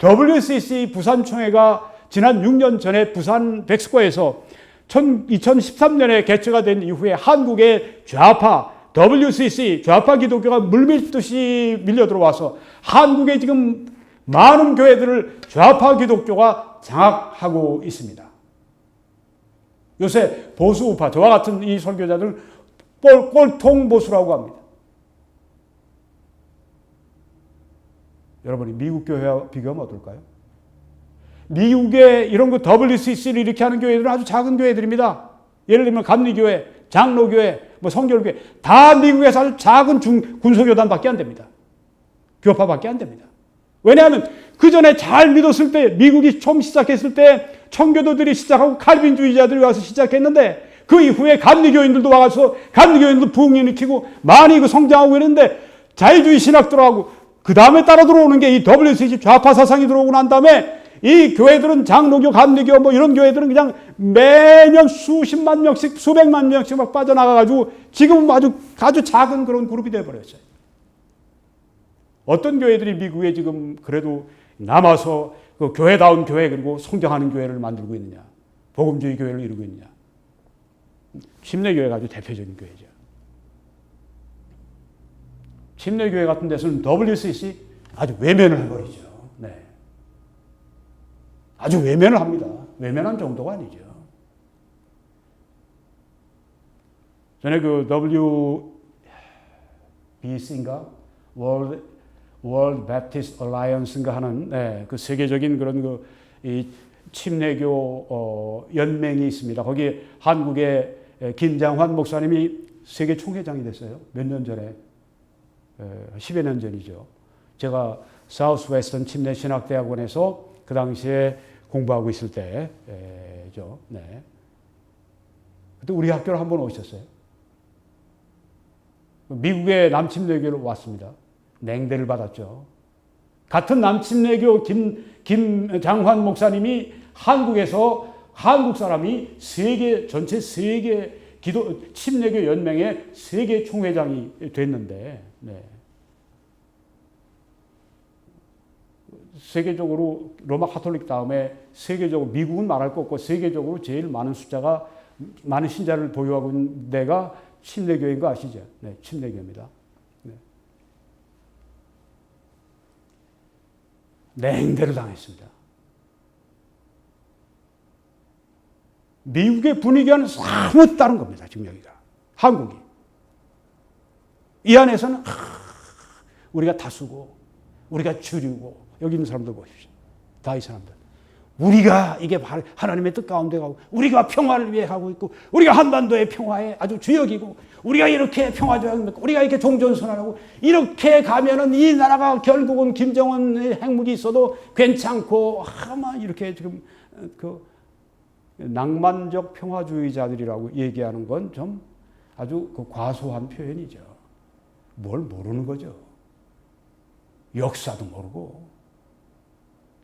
[SPEAKER 1] WCC 부산총회가 지난 6년 전에 부산 백스코에서 2013년에 개최가 된 이후에 한국의 좌파 WCC 좌파 기독교가 물밀듯이 밀려 들어와서 한국에 지금 많은 교회들을 좌파 기독교가 장악하고 있습니다. 요새 보수 우파, 저와 같은 이 설교자들은 꼴통 보수라고 합니다. 여러분이 미국 교회와 비교하면 어떨까요? 미국의 이런 WCC를 이렇게 하는 교회들은 아주 작은 교회들입니다. 예를 들면 감리교회, 장로교회, 성결교회 다 미국에서 아주 작은 군소교단밖에 안 됩니다. 교파밖에 안 됩니다. 왜냐하면 그 전에 잘 믿었을 때 미국이 처음 시작했을 때 청교도들이 시작하고 칼빈주의자들이 와서 시작했는데 그 이후에 감리교인들도 와서 감리교인들도 부흥일으키고 많이 성장하고 이랬는데 자유주의 신학 들어가고 그 다음에 따라 들어오는 게 이 WCC 좌파 사상이 들어오고 난 다음에 이 교회들은 장로교, 감리교 이런 교회들은 그냥 매년 수십만 명씩 수백만 명씩 막 빠져나가가지고 지금은 아주 작은 그런 그룹이 되어버렸어요. 어떤 교회들이 미국에 지금 그래도 남아서 그 교회다운 교회 그리고 성장하는 교회를 만들고 있느냐. 복음주의 교회를 이루고 있느냐. 침례교회가 아주 대표적인 교회죠. 침례교회 같은 데서는 WCC 아주 외면을 해버리죠. 네. 아주 외면을 합니다. 외면한 정도가 아니죠. 전에 그 WBC인가? World Baptist Alliance인가 하는 그 세계적인 그런 이 침례교 연맹이 있습니다. 거기에 한국의 김장환 목사님이 세계 총회장이 됐어요. 몇 년 전에 10여 년 전이죠. 제가 사우스웨스턴 침례신학대학원에서 그 당시에 공부하고 있을 때죠. 네. 그때 우리 학교를 한번 오셨어요. 미국의 남침례교로 왔습니다. 냉대를 받았죠. 같은 남침례교 김장환 목사님이 한국에서 한국 사람이 전체 세계 침례교 연맹의 세계 총회장이 됐는데, 네. 세계적으로 로마 카톨릭 다음에 세계적으로 미국은 말할 것 없고 세계적으로 제일 많은 숫자가 많은 신자를 보유하고 있는 데가 침례교인 거 아시죠? 네, 침례교입니다. 네. 냉대를 당했습니다. 미국의 분위기와는 사뭇 다른 겁니다. 지금 여기가. 한국이. 이 안에서는 우리가 다수고 우리가 주류고 여기 있는 사람들 보십시오. 다 이 사람들. 우리가 이게 하나님의 뜻 가운데 가고 우리가 평화를 위해 하고 있고 우리가 한반도의 평화의 아주 주역이고 우리가 이렇게 평화조약을 우리가 이렇게 종전선언하고 이렇게 가면은 이 나라가 결국은 김정은의 핵무기 있어도 괜찮고 아마 이렇게 지금 그 낭만적 평화주의자들이라고 얘기하는 건 좀 아주 그 과소한 표현이죠. 뭘 모르는 거죠. 역사도 모르고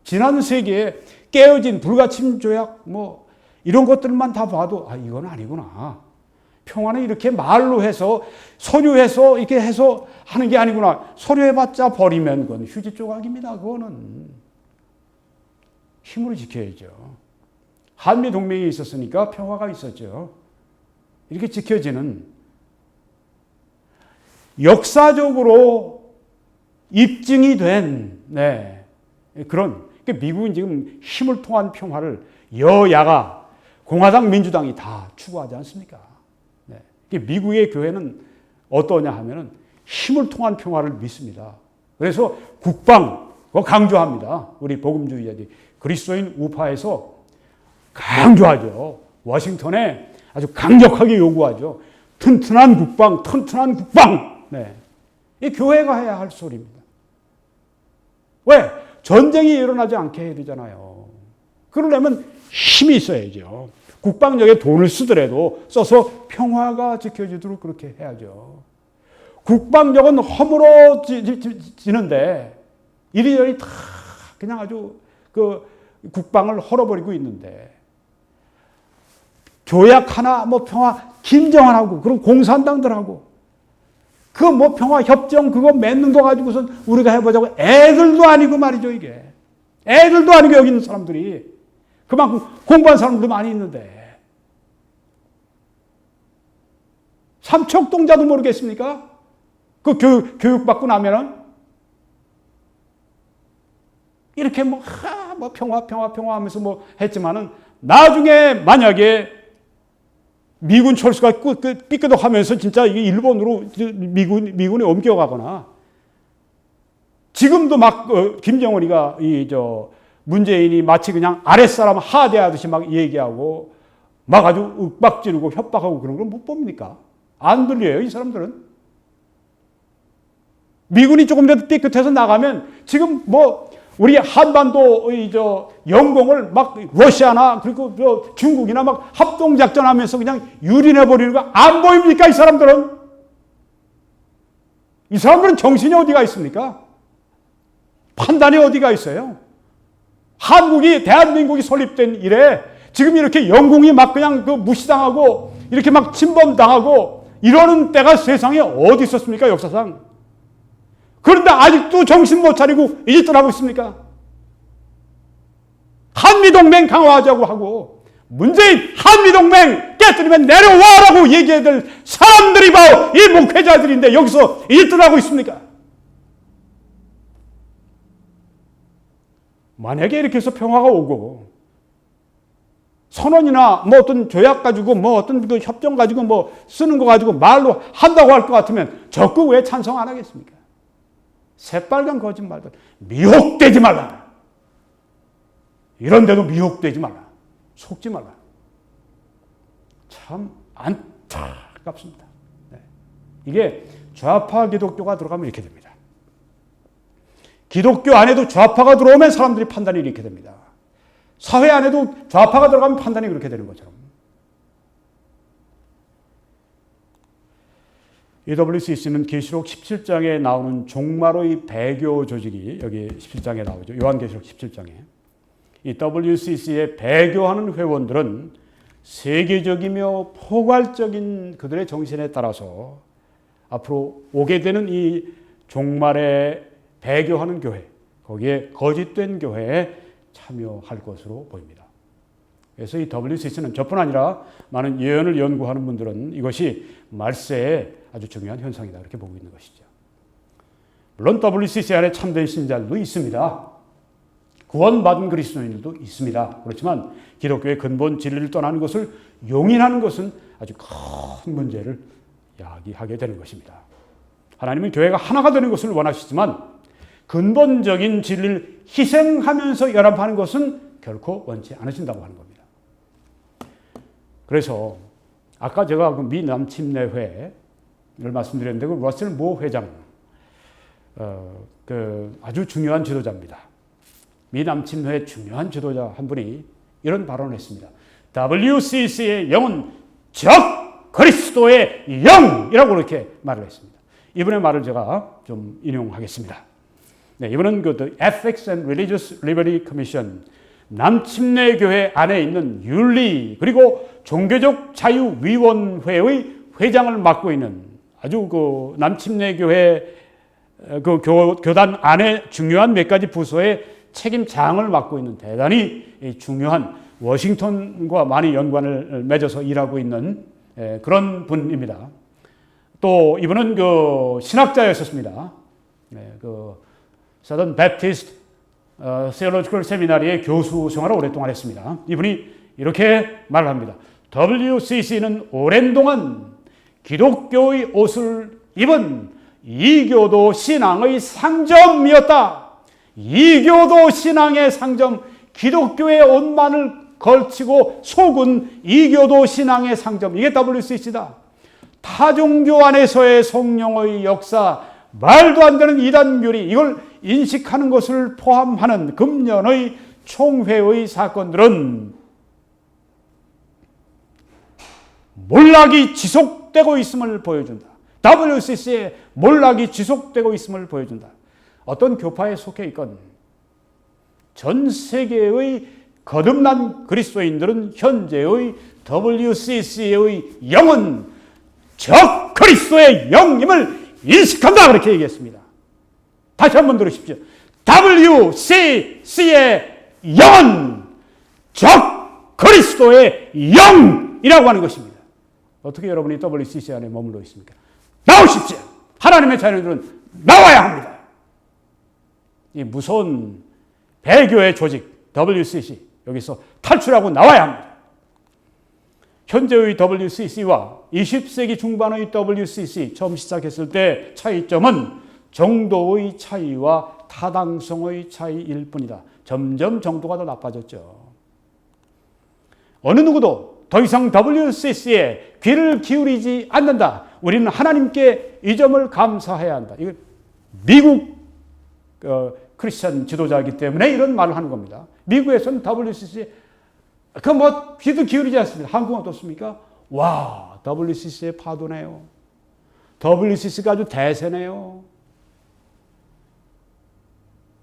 [SPEAKER 1] 지난 세기에 깨어진 불가침 조약 뭐 이런 것들만 다 봐도 아 이건 아니구나. 평화는 이렇게 말로 해서 서류해서 이렇게 해서 하는 게 아니구나. 서류해봤자 버리면 그건 휴지 조각입니다. 그거는 힘으로 지켜야죠. 한미 동맹이 있었으니까 평화가 있었죠. 이렇게 지켜지는 역사적으로 입증이 된 그런 미국은 지금 힘을 통한 평화를 여야가 공화당 민주당이 다 추구하지 않습니까? 미국의 교회는 어떠냐 하면은 힘을 통한 평화를 믿습니다. 그래서 국방 강조합니다. 우리 복음주의자들이 그리스도인 우파에서 강조하죠. 워싱턴에 아주 강력하게 요구하죠. 튼튼한 국방, 튼튼한 국방. 이 교회가 해야 할 소리입니다. 왜? 전쟁이 일어나지 않게 해야 되잖아요. 그러려면 힘이 있어야죠. 국방력에 돈을 쓰더라도 써서 평화가 지켜지도록 그렇게 해야죠. 국방력은 허물어지는데 이리저리 다 그냥 아주 그 국방을 헐어버리고 있는데 조약 하나 뭐 평화 김정은하고 그런 공산당들하고 그 뭐 평화 협정 그거 맺는 거 가지고선 우리가 해보자고 애들도 아니고 말이죠 이게. 애들도 아니고 여기 있는 사람들이 그만큼 공부한 사람들도 많이 있는데 삼척동자도 모르겠습니까? 그 교육받고 나면은 이렇게 뭐 평화 하면서 뭐 했지만은 나중에 만약에 미군 철수가 삐끗하면서 진짜 이게 일본으로 미군이 옮겨가거나 지금도 막 김정은이가 문재인이 마치 그냥 아랫사람 하대하듯이 막 얘기하고 막 아주 윽박지르고 협박하고 그런 걸 못 봅니까? 안 들려요, 이 사람들은. 미군이 조금이라도 삐끗해서 나가면 지금 뭐 우리 한반도 영공을 막 러시아나 그리고 중국이나 막 합동작전하면서 그냥 유린해버리는 거 안 보입니까? 이 사람들은. 이 사람들은 정신이 어디가 있습니까? 판단이 어디가 있어요? 대한민국이 설립된 이래 지금 이렇게 영공이 막 그냥 무시당하고 이렇게 막 침범당하고 이러는 때가 세상에 어디 있었습니까? 역사상. 그런데 아직도 정신 못 차리고 이 짓들 하고 있습니까? 한미동맹 강화하자고 하고 문재인 한미동맹 깨뜨리면 내려와라고 얘기해야 될 사람들이 바로 이 목회자들인데 여기서 이 짓들 하고 있습니까? 만약에 이렇게 해서 평화가 오고 선언이나 뭐 어떤 조약 가지고 뭐 어떤 그 협정 가지고 뭐 쓰는 거 가지고 말로 한다고 할 것 같으면 적극 왜 찬성 안 하겠습니까? 새빨간 거짓말들 미혹되지 말라. 이런데도 미혹되지 말라. 속지 말라. 참 안타깝습니다. 이게 좌파 기독교가 들어가면 이렇게 됩니다. 기독교 안에도 좌파가 들어오면 사람들이 판단이 이렇게 됩니다. 사회 안에도 좌파가 들어가면 판단이 그렇게 되는 것처럼. EWCC는 계시록 17장에 나오는 종말의 배교 조직이 여기 17장에 나오죠. 요한계시록 17장에. 이 WCC에 배교하는 회원들은 세계적이며 포괄적인 그들의 정신에 따라서 앞으로 오게 되는 이 종말에 배교하는 교회, 거기에 거짓된 교회에 참여할 것으로 보입니다. 그래서 이 WCC는 저뿐 아니라 많은 예언을 연구하는 분들은 이것이 말세의 아주 중요한 현상이다 이렇게 보고 있는 것이죠. 물론 WCC 안에 참된 신자들도 있습니다. 구원받은 그리스도인들도 있습니다. 그렇지만 기독교의 근본 진리를 떠나는 것을 용인하는 것은 아주 큰 문제를 야기하게 되는 것입니다. 하나님은 교회가 하나가 되는 것을 원하시지만 근본적인 진리를 희생하면서 연합하는 것은 결코 원치 않으신다고 하는 겁니다. 그래서 아까 제가 그 미남 침례회를 말씀드렸는데 그 러셀 모 회장 그 아주 중요한 지도자입니다. 미남 침례회 중요한 지도자 한 분이 이런 발언을 했습니다. WCC의 영은 적 그리스도의 영이라고 그렇게 말을 했습니다. 이분의 말을 제가 좀 인용하겠습니다. 네, 이분은 그 The Ethics and Religious Liberty Commission 남침례교회 안에 있는 윤리 그리고 종교적 자유위원회의 회장을 맡고 있는 아주 그 남침례교회 그 교단 안에 중요한 몇 가지 부서의 책임장을 맡고 있는 대단히 중요한 워싱턴과 많이 연관을 맺어서 일하고 있는 그런 분입니다. 또 이분은 그 신학자였었습니다. 그 Southern Baptist Theological Seminary의 교수 생활을 오랫동안 했습니다. 이분이 이렇게 말을 합니다. WCC는 오랜 동안 기독교의 옷을 입은 이교도 신앙의 상점이었다. 이교도 신앙의 상점, 기독교의 옷만을 걸치고 속은 이교도 신앙의 상점. 이게 WCC다. 타종교 안에서의 성령의 역사, 말도 안 되는 이단교리, 이걸 인식하는 것을 포함하는 금년의 총회의 사건들은 몰락이 지속되고 있음을 보여준다. WCC의 몰락이 지속되고 있음을 보여준다. 어떤 교파에 속해 있건 전 세계의 거듭난 그리스도인들은 현재의 WCC의 영은 적 그리스도의 영임을 인식한다. 그렇게 얘기했습니다. 다시 한번 들으십시오. WCC의 영은 적 그리스도의 영이라고 하는 것입니다. 어떻게 여러분이 WCC 안에 머물러 있습니까? 나오십시오. 하나님의 자녀들은 나와야 합니다. 이 무서운 배교의 조직 WCC 여기서 탈출하고 나와야 합니다. 현재의 WCC와 20세기 중반의 WCC 처음 시작했을 때 차이점은 정도의 차이와 타당성의 차이일 뿐이다. 점점 정도가 더 나빠졌죠. 어느 누구도 더 이상 WCC에 귀를 기울이지 않는다. 우리는 하나님께 이 점을 감사해야 한다. 이거 미국 크리스천 지도자이기 때문에 이런 말을 하는 겁니다. 미국에서는 WCC 귀도 기울이지 않습니다. 한국은 어떻습니까? 와, WCC의 파도네요. WCC가 아주 대세네요.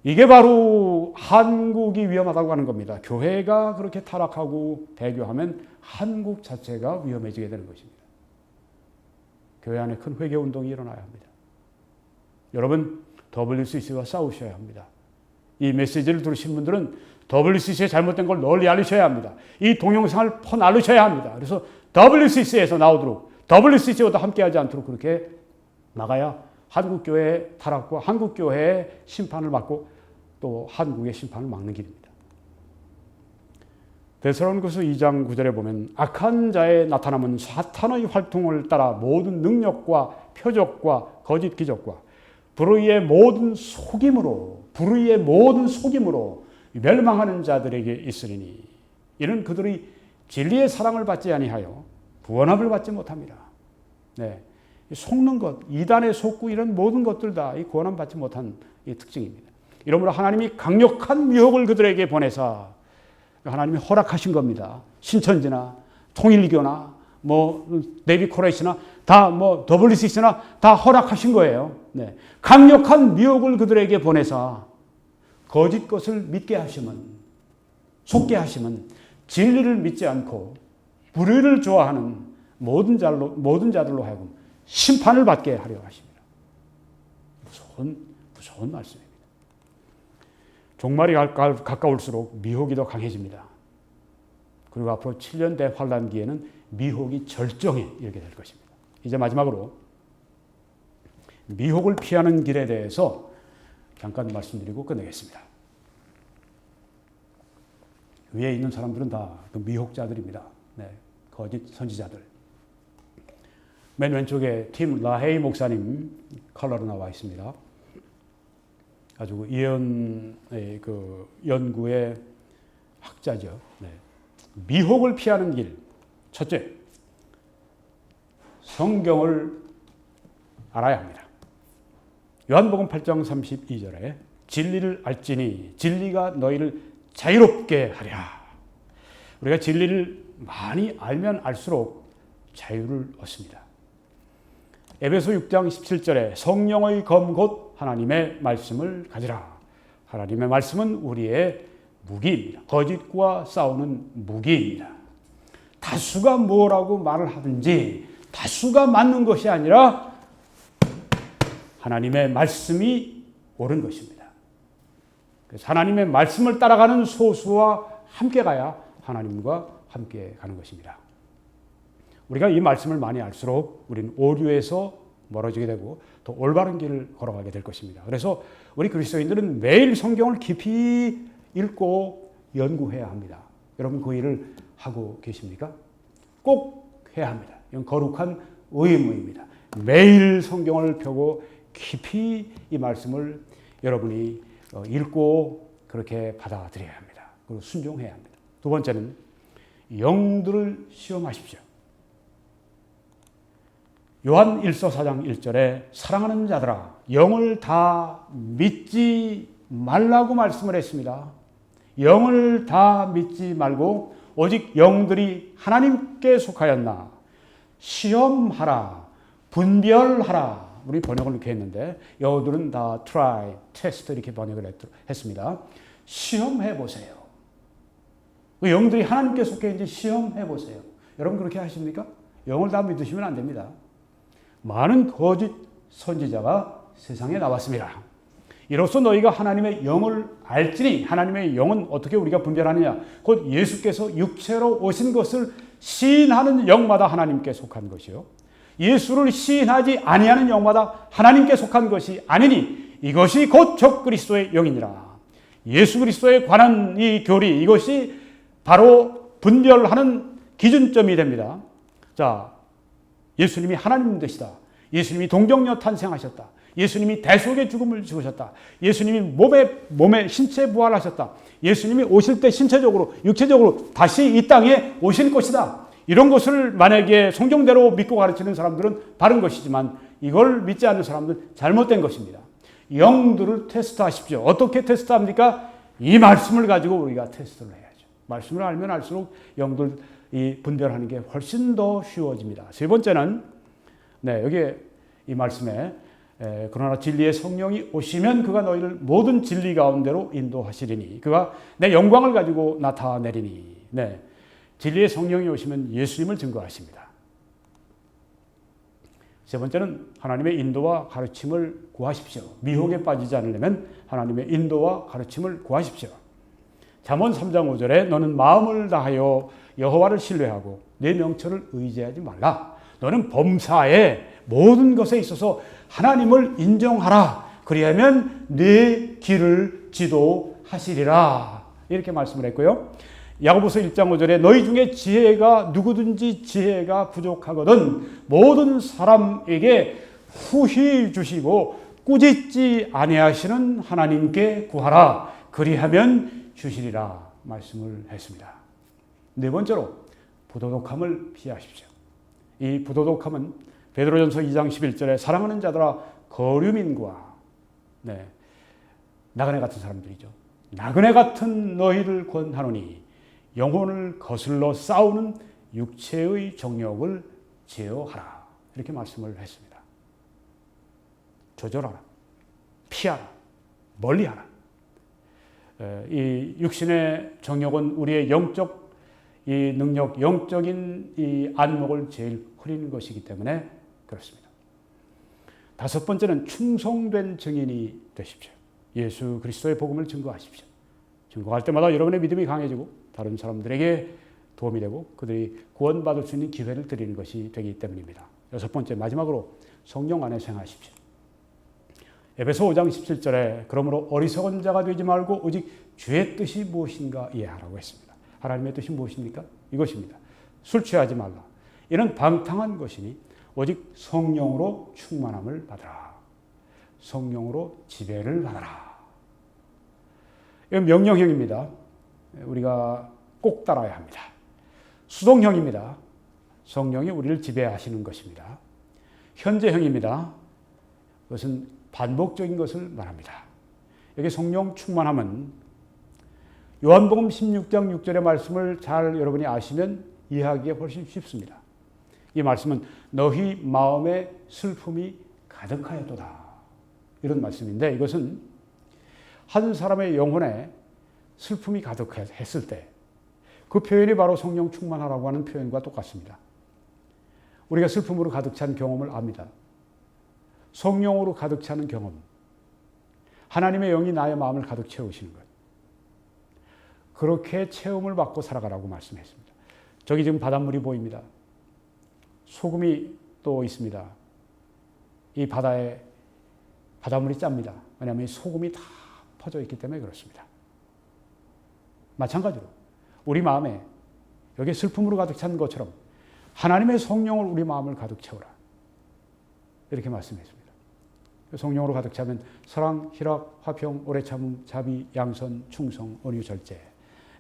[SPEAKER 1] 이게 바로 한국이 위험하다고 하는 겁니다. 교회가 그렇게 타락하고 배교하면 한국 자체가 위험해지게 되는 것입니다. 교회 안에 큰 회개운동이 일어나야 합니다. 여러분, WCC와 싸우셔야 합니다. 이 메시지를 들으신 분들은 WCC의 잘못된 걸 널리 알리셔야 합니다. 이 동영상을 퍼나르셔야 합니다. 그래서 WCC에서 나오도록, WCC와 함께하지 않도록 그렇게 나가야 한국교회의 타락과 한국교회의 심판을 막고 또 한국의 심판을 막는 길입니다. 데살로니가서 2장 9절에 보면 악한 자의 나타남은 사탄의 활동을 따라 모든 능력과 표적과 거짓 기적과 불의의 모든 속임으로 멸망하는 자들에게 있으리니 이는 그들이 진리의 사랑을 받지 아니하여 구원함을 받지 못합니다. 네. 속는 것, 이단에 속고 이런 모든 것들 다 이 구원함 받지 못한 이 특징입니다. 이러므로 하나님이 강력한 유혹을 그들에게 보내사 하나님이 허락하신 겁니다. 신천지나 통일교나 네비 코레이시나 다 WCC나 다 허락하신 거예요. 네. 강력한 미혹을 그들에게 보내사 거짓 것을 믿게 하시면, 속게 하시면 진리를 믿지 않고 불의를 좋아하는 모든 자들로 하여금 심판을 받게 하려 하십니다. 무서운 말씀입니다. 종말이 가까울수록 미혹이 더 강해집니다. 그리고 앞으로 7년 대환란기에는 미혹이 절정에 이르게 될 것입니다. 이제 마지막으로 미혹을 피하는 길에 대해서 잠깐 말씀드리고 끝내겠습니다. 위에 있는 사람들은 다 그 미혹자들입니다. 네, 거짓 선지자들. 맨 왼쪽에 팀 라헤이 목사님 컬러로 나와 있습니다. 아주 예언의 그 연구에 학자죠. 네. 미혹을 피하는 길. 첫째, 성경을 알아야 합니다. 요한복음 8장 32절에 진리를 알지니 진리가 너희를 자유롭게 하리라. 우리가 진리를 많이 알면 알수록 자유를 얻습니다. 에베소 6장 17절에 성령의 검 곧 하나님의 말씀을 가지라. 하나님의 말씀은 우리의 무기입니다. 거짓과 싸우는 무기입니다. 다수가 뭐라고 말을 하든지 다수가 맞는 것이 아니라 하나님의 말씀이 옳은 것입니다. 그래서 하나님의 말씀을 따라가는 소수와 함께 가야 하나님과 함께 가는 것입니다. 우리가 이 말씀을 많이 알수록 우리는 오류에서 멀어지게 되고 더 올바른 길을 걸어가게 될 것입니다. 그래서 우리 그리스도인들은 매일 성경을 깊이 읽고 연구해야 합니다. 여러분 그 일을 하고 계십니까? 꼭 해야 합니다. 이건 거룩한 의무입니다. 매일 성경을 펴고 깊이 이 말씀을 여러분이 읽고 그렇게 받아들여야 합니다. 그리고 순종해야 합니다. 두 번째는 영들을 시험하십시오. 요한 1서 4장 1절에 사랑하는 자들아 영을 다 믿지 말라고 말씀을 했습니다. 영을 다 믿지 말고 오직 영들이 하나님께 속하였나 시험하라 분별하라. 우리 번역을 이렇게 했는데 여우들은 다 try, test 이렇게 번역을 했습니다. 시험해 보세요. 영들이 하나님께 속해 있는지 시험해 보세요. 여러분 그렇게 하십니까? 영을 다 믿으시면 안 됩니다. 많은 거짓 선지자가 세상에 나왔습니다. 이로써 너희가 하나님의 영을 알지니 하나님의 영은 어떻게 우리가 분별하느냐? 곧 예수께서 육체로 오신 것을 시인하는 영마다 하나님께 속한 것이요. 예수를 시인하지 아니하는 영마다 하나님께 속한 것이 아니니 이것이 곧 적그리스도의 영이니라. 예수 그리스도에 관한 이 교리 이것이 바로 분별하는 기준점이 됩니다. 자, 예수님이 하나님 되시다. 예수님이 동정녀 탄생하셨다. 예수님이 대속의 죽음을 죽으셨다. 예수님이 몸에 신체 부활하셨다. 예수님이 오실 때 신체적으로 육체적으로 다시 이 땅에 오실 것이다. 이런 것을 만약에 성경대로 믿고 가르치는 사람들은 바른 것이지만 이걸 믿지 않는 사람들은 잘못된 것입니다. 영들을 테스트하십시오. 어떻게 테스트합니까? 이 말씀을 가지고 우리가 테스트를 해야죠. 말씀을 알면 알수록 영들이 분별하는 게 훨씬 더 쉬워집니다. 세 번째는 여기 이 말씀에 그러나 진리의 성령이 오시면 그가 너희를 모든 진리 가운데로 인도하시리니 그가 내 영광을 가지고 나타내리니. 진리의 성령이 오시면 예수님을 증거하십니다. 세 번째는 하나님의 인도와 가르침을 구하십시오. 미혹에 빠지지 않으려면 하나님의 인도와 가르침을 구하십시오. 잠언 3장 5절에 너는 마음을 다하여 여호와를 신뢰하고 내 명철을 의지하지 말라. 너는 범사의 모든 것에 있어서 하나님을 인정하라. 그리하면 네 길을 지도하시리라. 이렇게 말씀을 했고요. 야고보서 1장 5절에 너희 중에 지혜가 누구든지 지혜가 부족하거든 모든 사람에게 후히 주시고 꾸짖지 아니하시는 하나님께 구하라. 그리하면 주시리라 말씀을 했습니다. 네 번째로 부도덕함을 피하십시오. 이 부도덕함은 베드로전서 2장 11절에 사랑하는 자들아 거류민과 나그네 같은 사람들이죠. 나그네 같은 너희를 권하노니 영혼을 거슬러 싸우는 육체의 정욕을 제어하라. 이렇게 말씀을 했습니다. 조절하라. 피하라. 멀리하라. 이 육신의 정욕은 우리의 영적 이 능력, 영적인 이 안목을 제일 흐리는 것이기 때문에 그렇습니다. 다섯 번째는 충성된 증인이 되십시오. 예수 그리스도의 복음을 증거하십시오. 증거할 때마다 여러분의 믿음이 강해지고 다른 사람들에게 도움이 되고 그들이 구원받을 수 있는 기회를 드리는 것이 되기 때문입니다. 여섯 번째, 마지막으로 성령 안에 생하십시오. 에베소 5장 17절에 그러므로 어리석은 자가 되지 말고 오직 주의 뜻이 무엇인가 이해하라고 했습니다. 하나님의 뜻이 무엇입니까? 이것입니다. 술 취하지 말라. 이는 방탕한 것이니 오직 성령으로 충만함을 받으라. 성령으로 지배를 받아라. 이건 명령형입니다. 우리가 꼭 따라야 합니다. 수동형입니다. 성령이 우리를 지배하시는 것입니다. 현재형입니다. 그것은 반복적인 것을 말합니다. 여기 성령 충만함은 요한복음 16장 6절의 말씀을 잘 여러분이 아시면 이해하기가 훨씬 쉽습니다. 이 말씀은 너희 마음에 슬픔이 가득하였도다. 이런 말씀인데 이것은 한 사람의 영혼에 슬픔이 가득했을 때 그 표현이 바로 성령 충만하라고 하는 표현과 똑같습니다. 우리가 슬픔으로 가득 찬 경험을 압니다. 성령으로 가득 차는 경험. 하나님의 영이 나의 마음을 가득 채우시는 것. 그렇게 체험을 받고 살아가라고 말씀했습니다. 저기 지금 바닷물이 보입니다. 소금이 또 있습니다. 이 바다에 바닷물이 짭니다. 왜냐하면 소금이 다 퍼져 있기 때문에 그렇습니다. 마찬가지로 우리 마음에 여기 슬픔으로 가득 찬 것처럼 하나님의 성령을 우리 마음을 가득 채우라. 이렇게 말씀했습니다. 성령으로 가득 차면 사랑, 희락, 화평, 오래 참음, 자비, 양선, 충성, 온유, 절제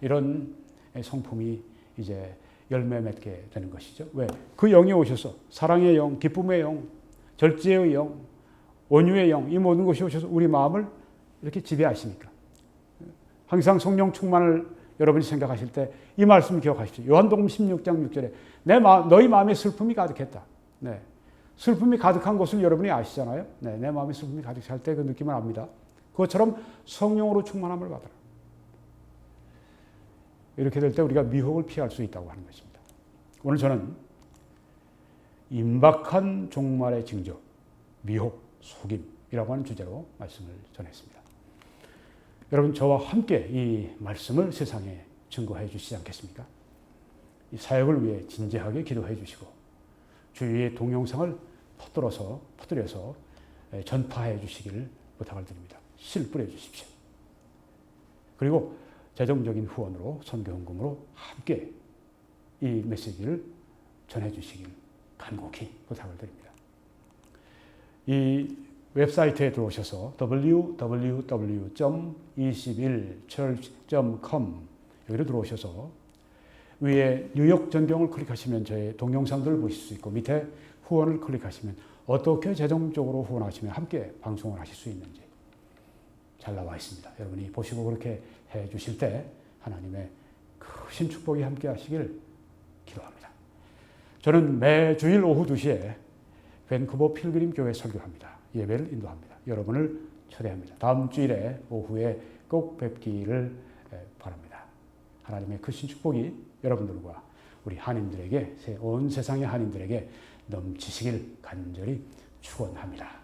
[SPEAKER 1] 이런 성품이 이제 열매 맺게 되는 것이죠. 왜? 그 영이 오셔서 사랑의 영, 기쁨의 영, 절제의 영, 온유의 영 이 모든 것이 오셔서 우리 마음을 이렇게 지배하시니까 항상 성령 충만을 여러분이 생각하실 때 이 말씀을 기억하십시오. 요한복음 16장 6절에 너희 마음에 슬픔이 가득했다. 네. 슬픔이 가득한 것을 여러분이 아시잖아요. 네. 내 마음에 슬픔이 가득할 때 그 느낌을 압니다. 그것처럼 성령으로 충만함을 받아라. 이렇게 될 때 우리가 미혹을 피할 수 있다고 하는 것입니다. 오늘 저는 임박한 종말의 징조, 미혹, 속임이라고 하는 주제로 말씀을 전했습니다. 여러분 저와 함께 이 말씀을 세상에 증거해 주시지 않겠습니까? 이 사역을 위해 진지하게 기도해 주시고 주위의 동영상을 퍼뜨려서 전파해 주시기를 부탁을 드립니다. 실 뿌려 주십시오. 그리고 재정적인 후원으로 선교헌금으로 함께 이 메시지를 전해 주시길 간곡히 부탁을 드립니다. 이 웹사이트에 들어오셔서 www.21church.com 여기로 들어오셔서 위에 뉴욕 전경을 클릭하시면 저의 동영상들을 보실 수 있고 밑에 후원을 클릭하시면 어떻게 재정적으로 후원하시면 함께 방송을 하실 수 있는지 잘 나와 있습니다. 여러분이 보시고 그렇게 해 주실 때 하나님의 크신 축복이 함께 하시길 기도합니다. 저는 매주일 오후 2시에 밴쿠버 필그림 교회 설교합니다. 예배를 인도합니다. 여러분을 초대합니다. 다음 주일에 오후에 꼭 뵙기를 바랍니다. 하나님의 크신 축복이 여러분들과 우리 한인들에게 온 세상의 한인들에게 넘치시길 간절히 축원합니다.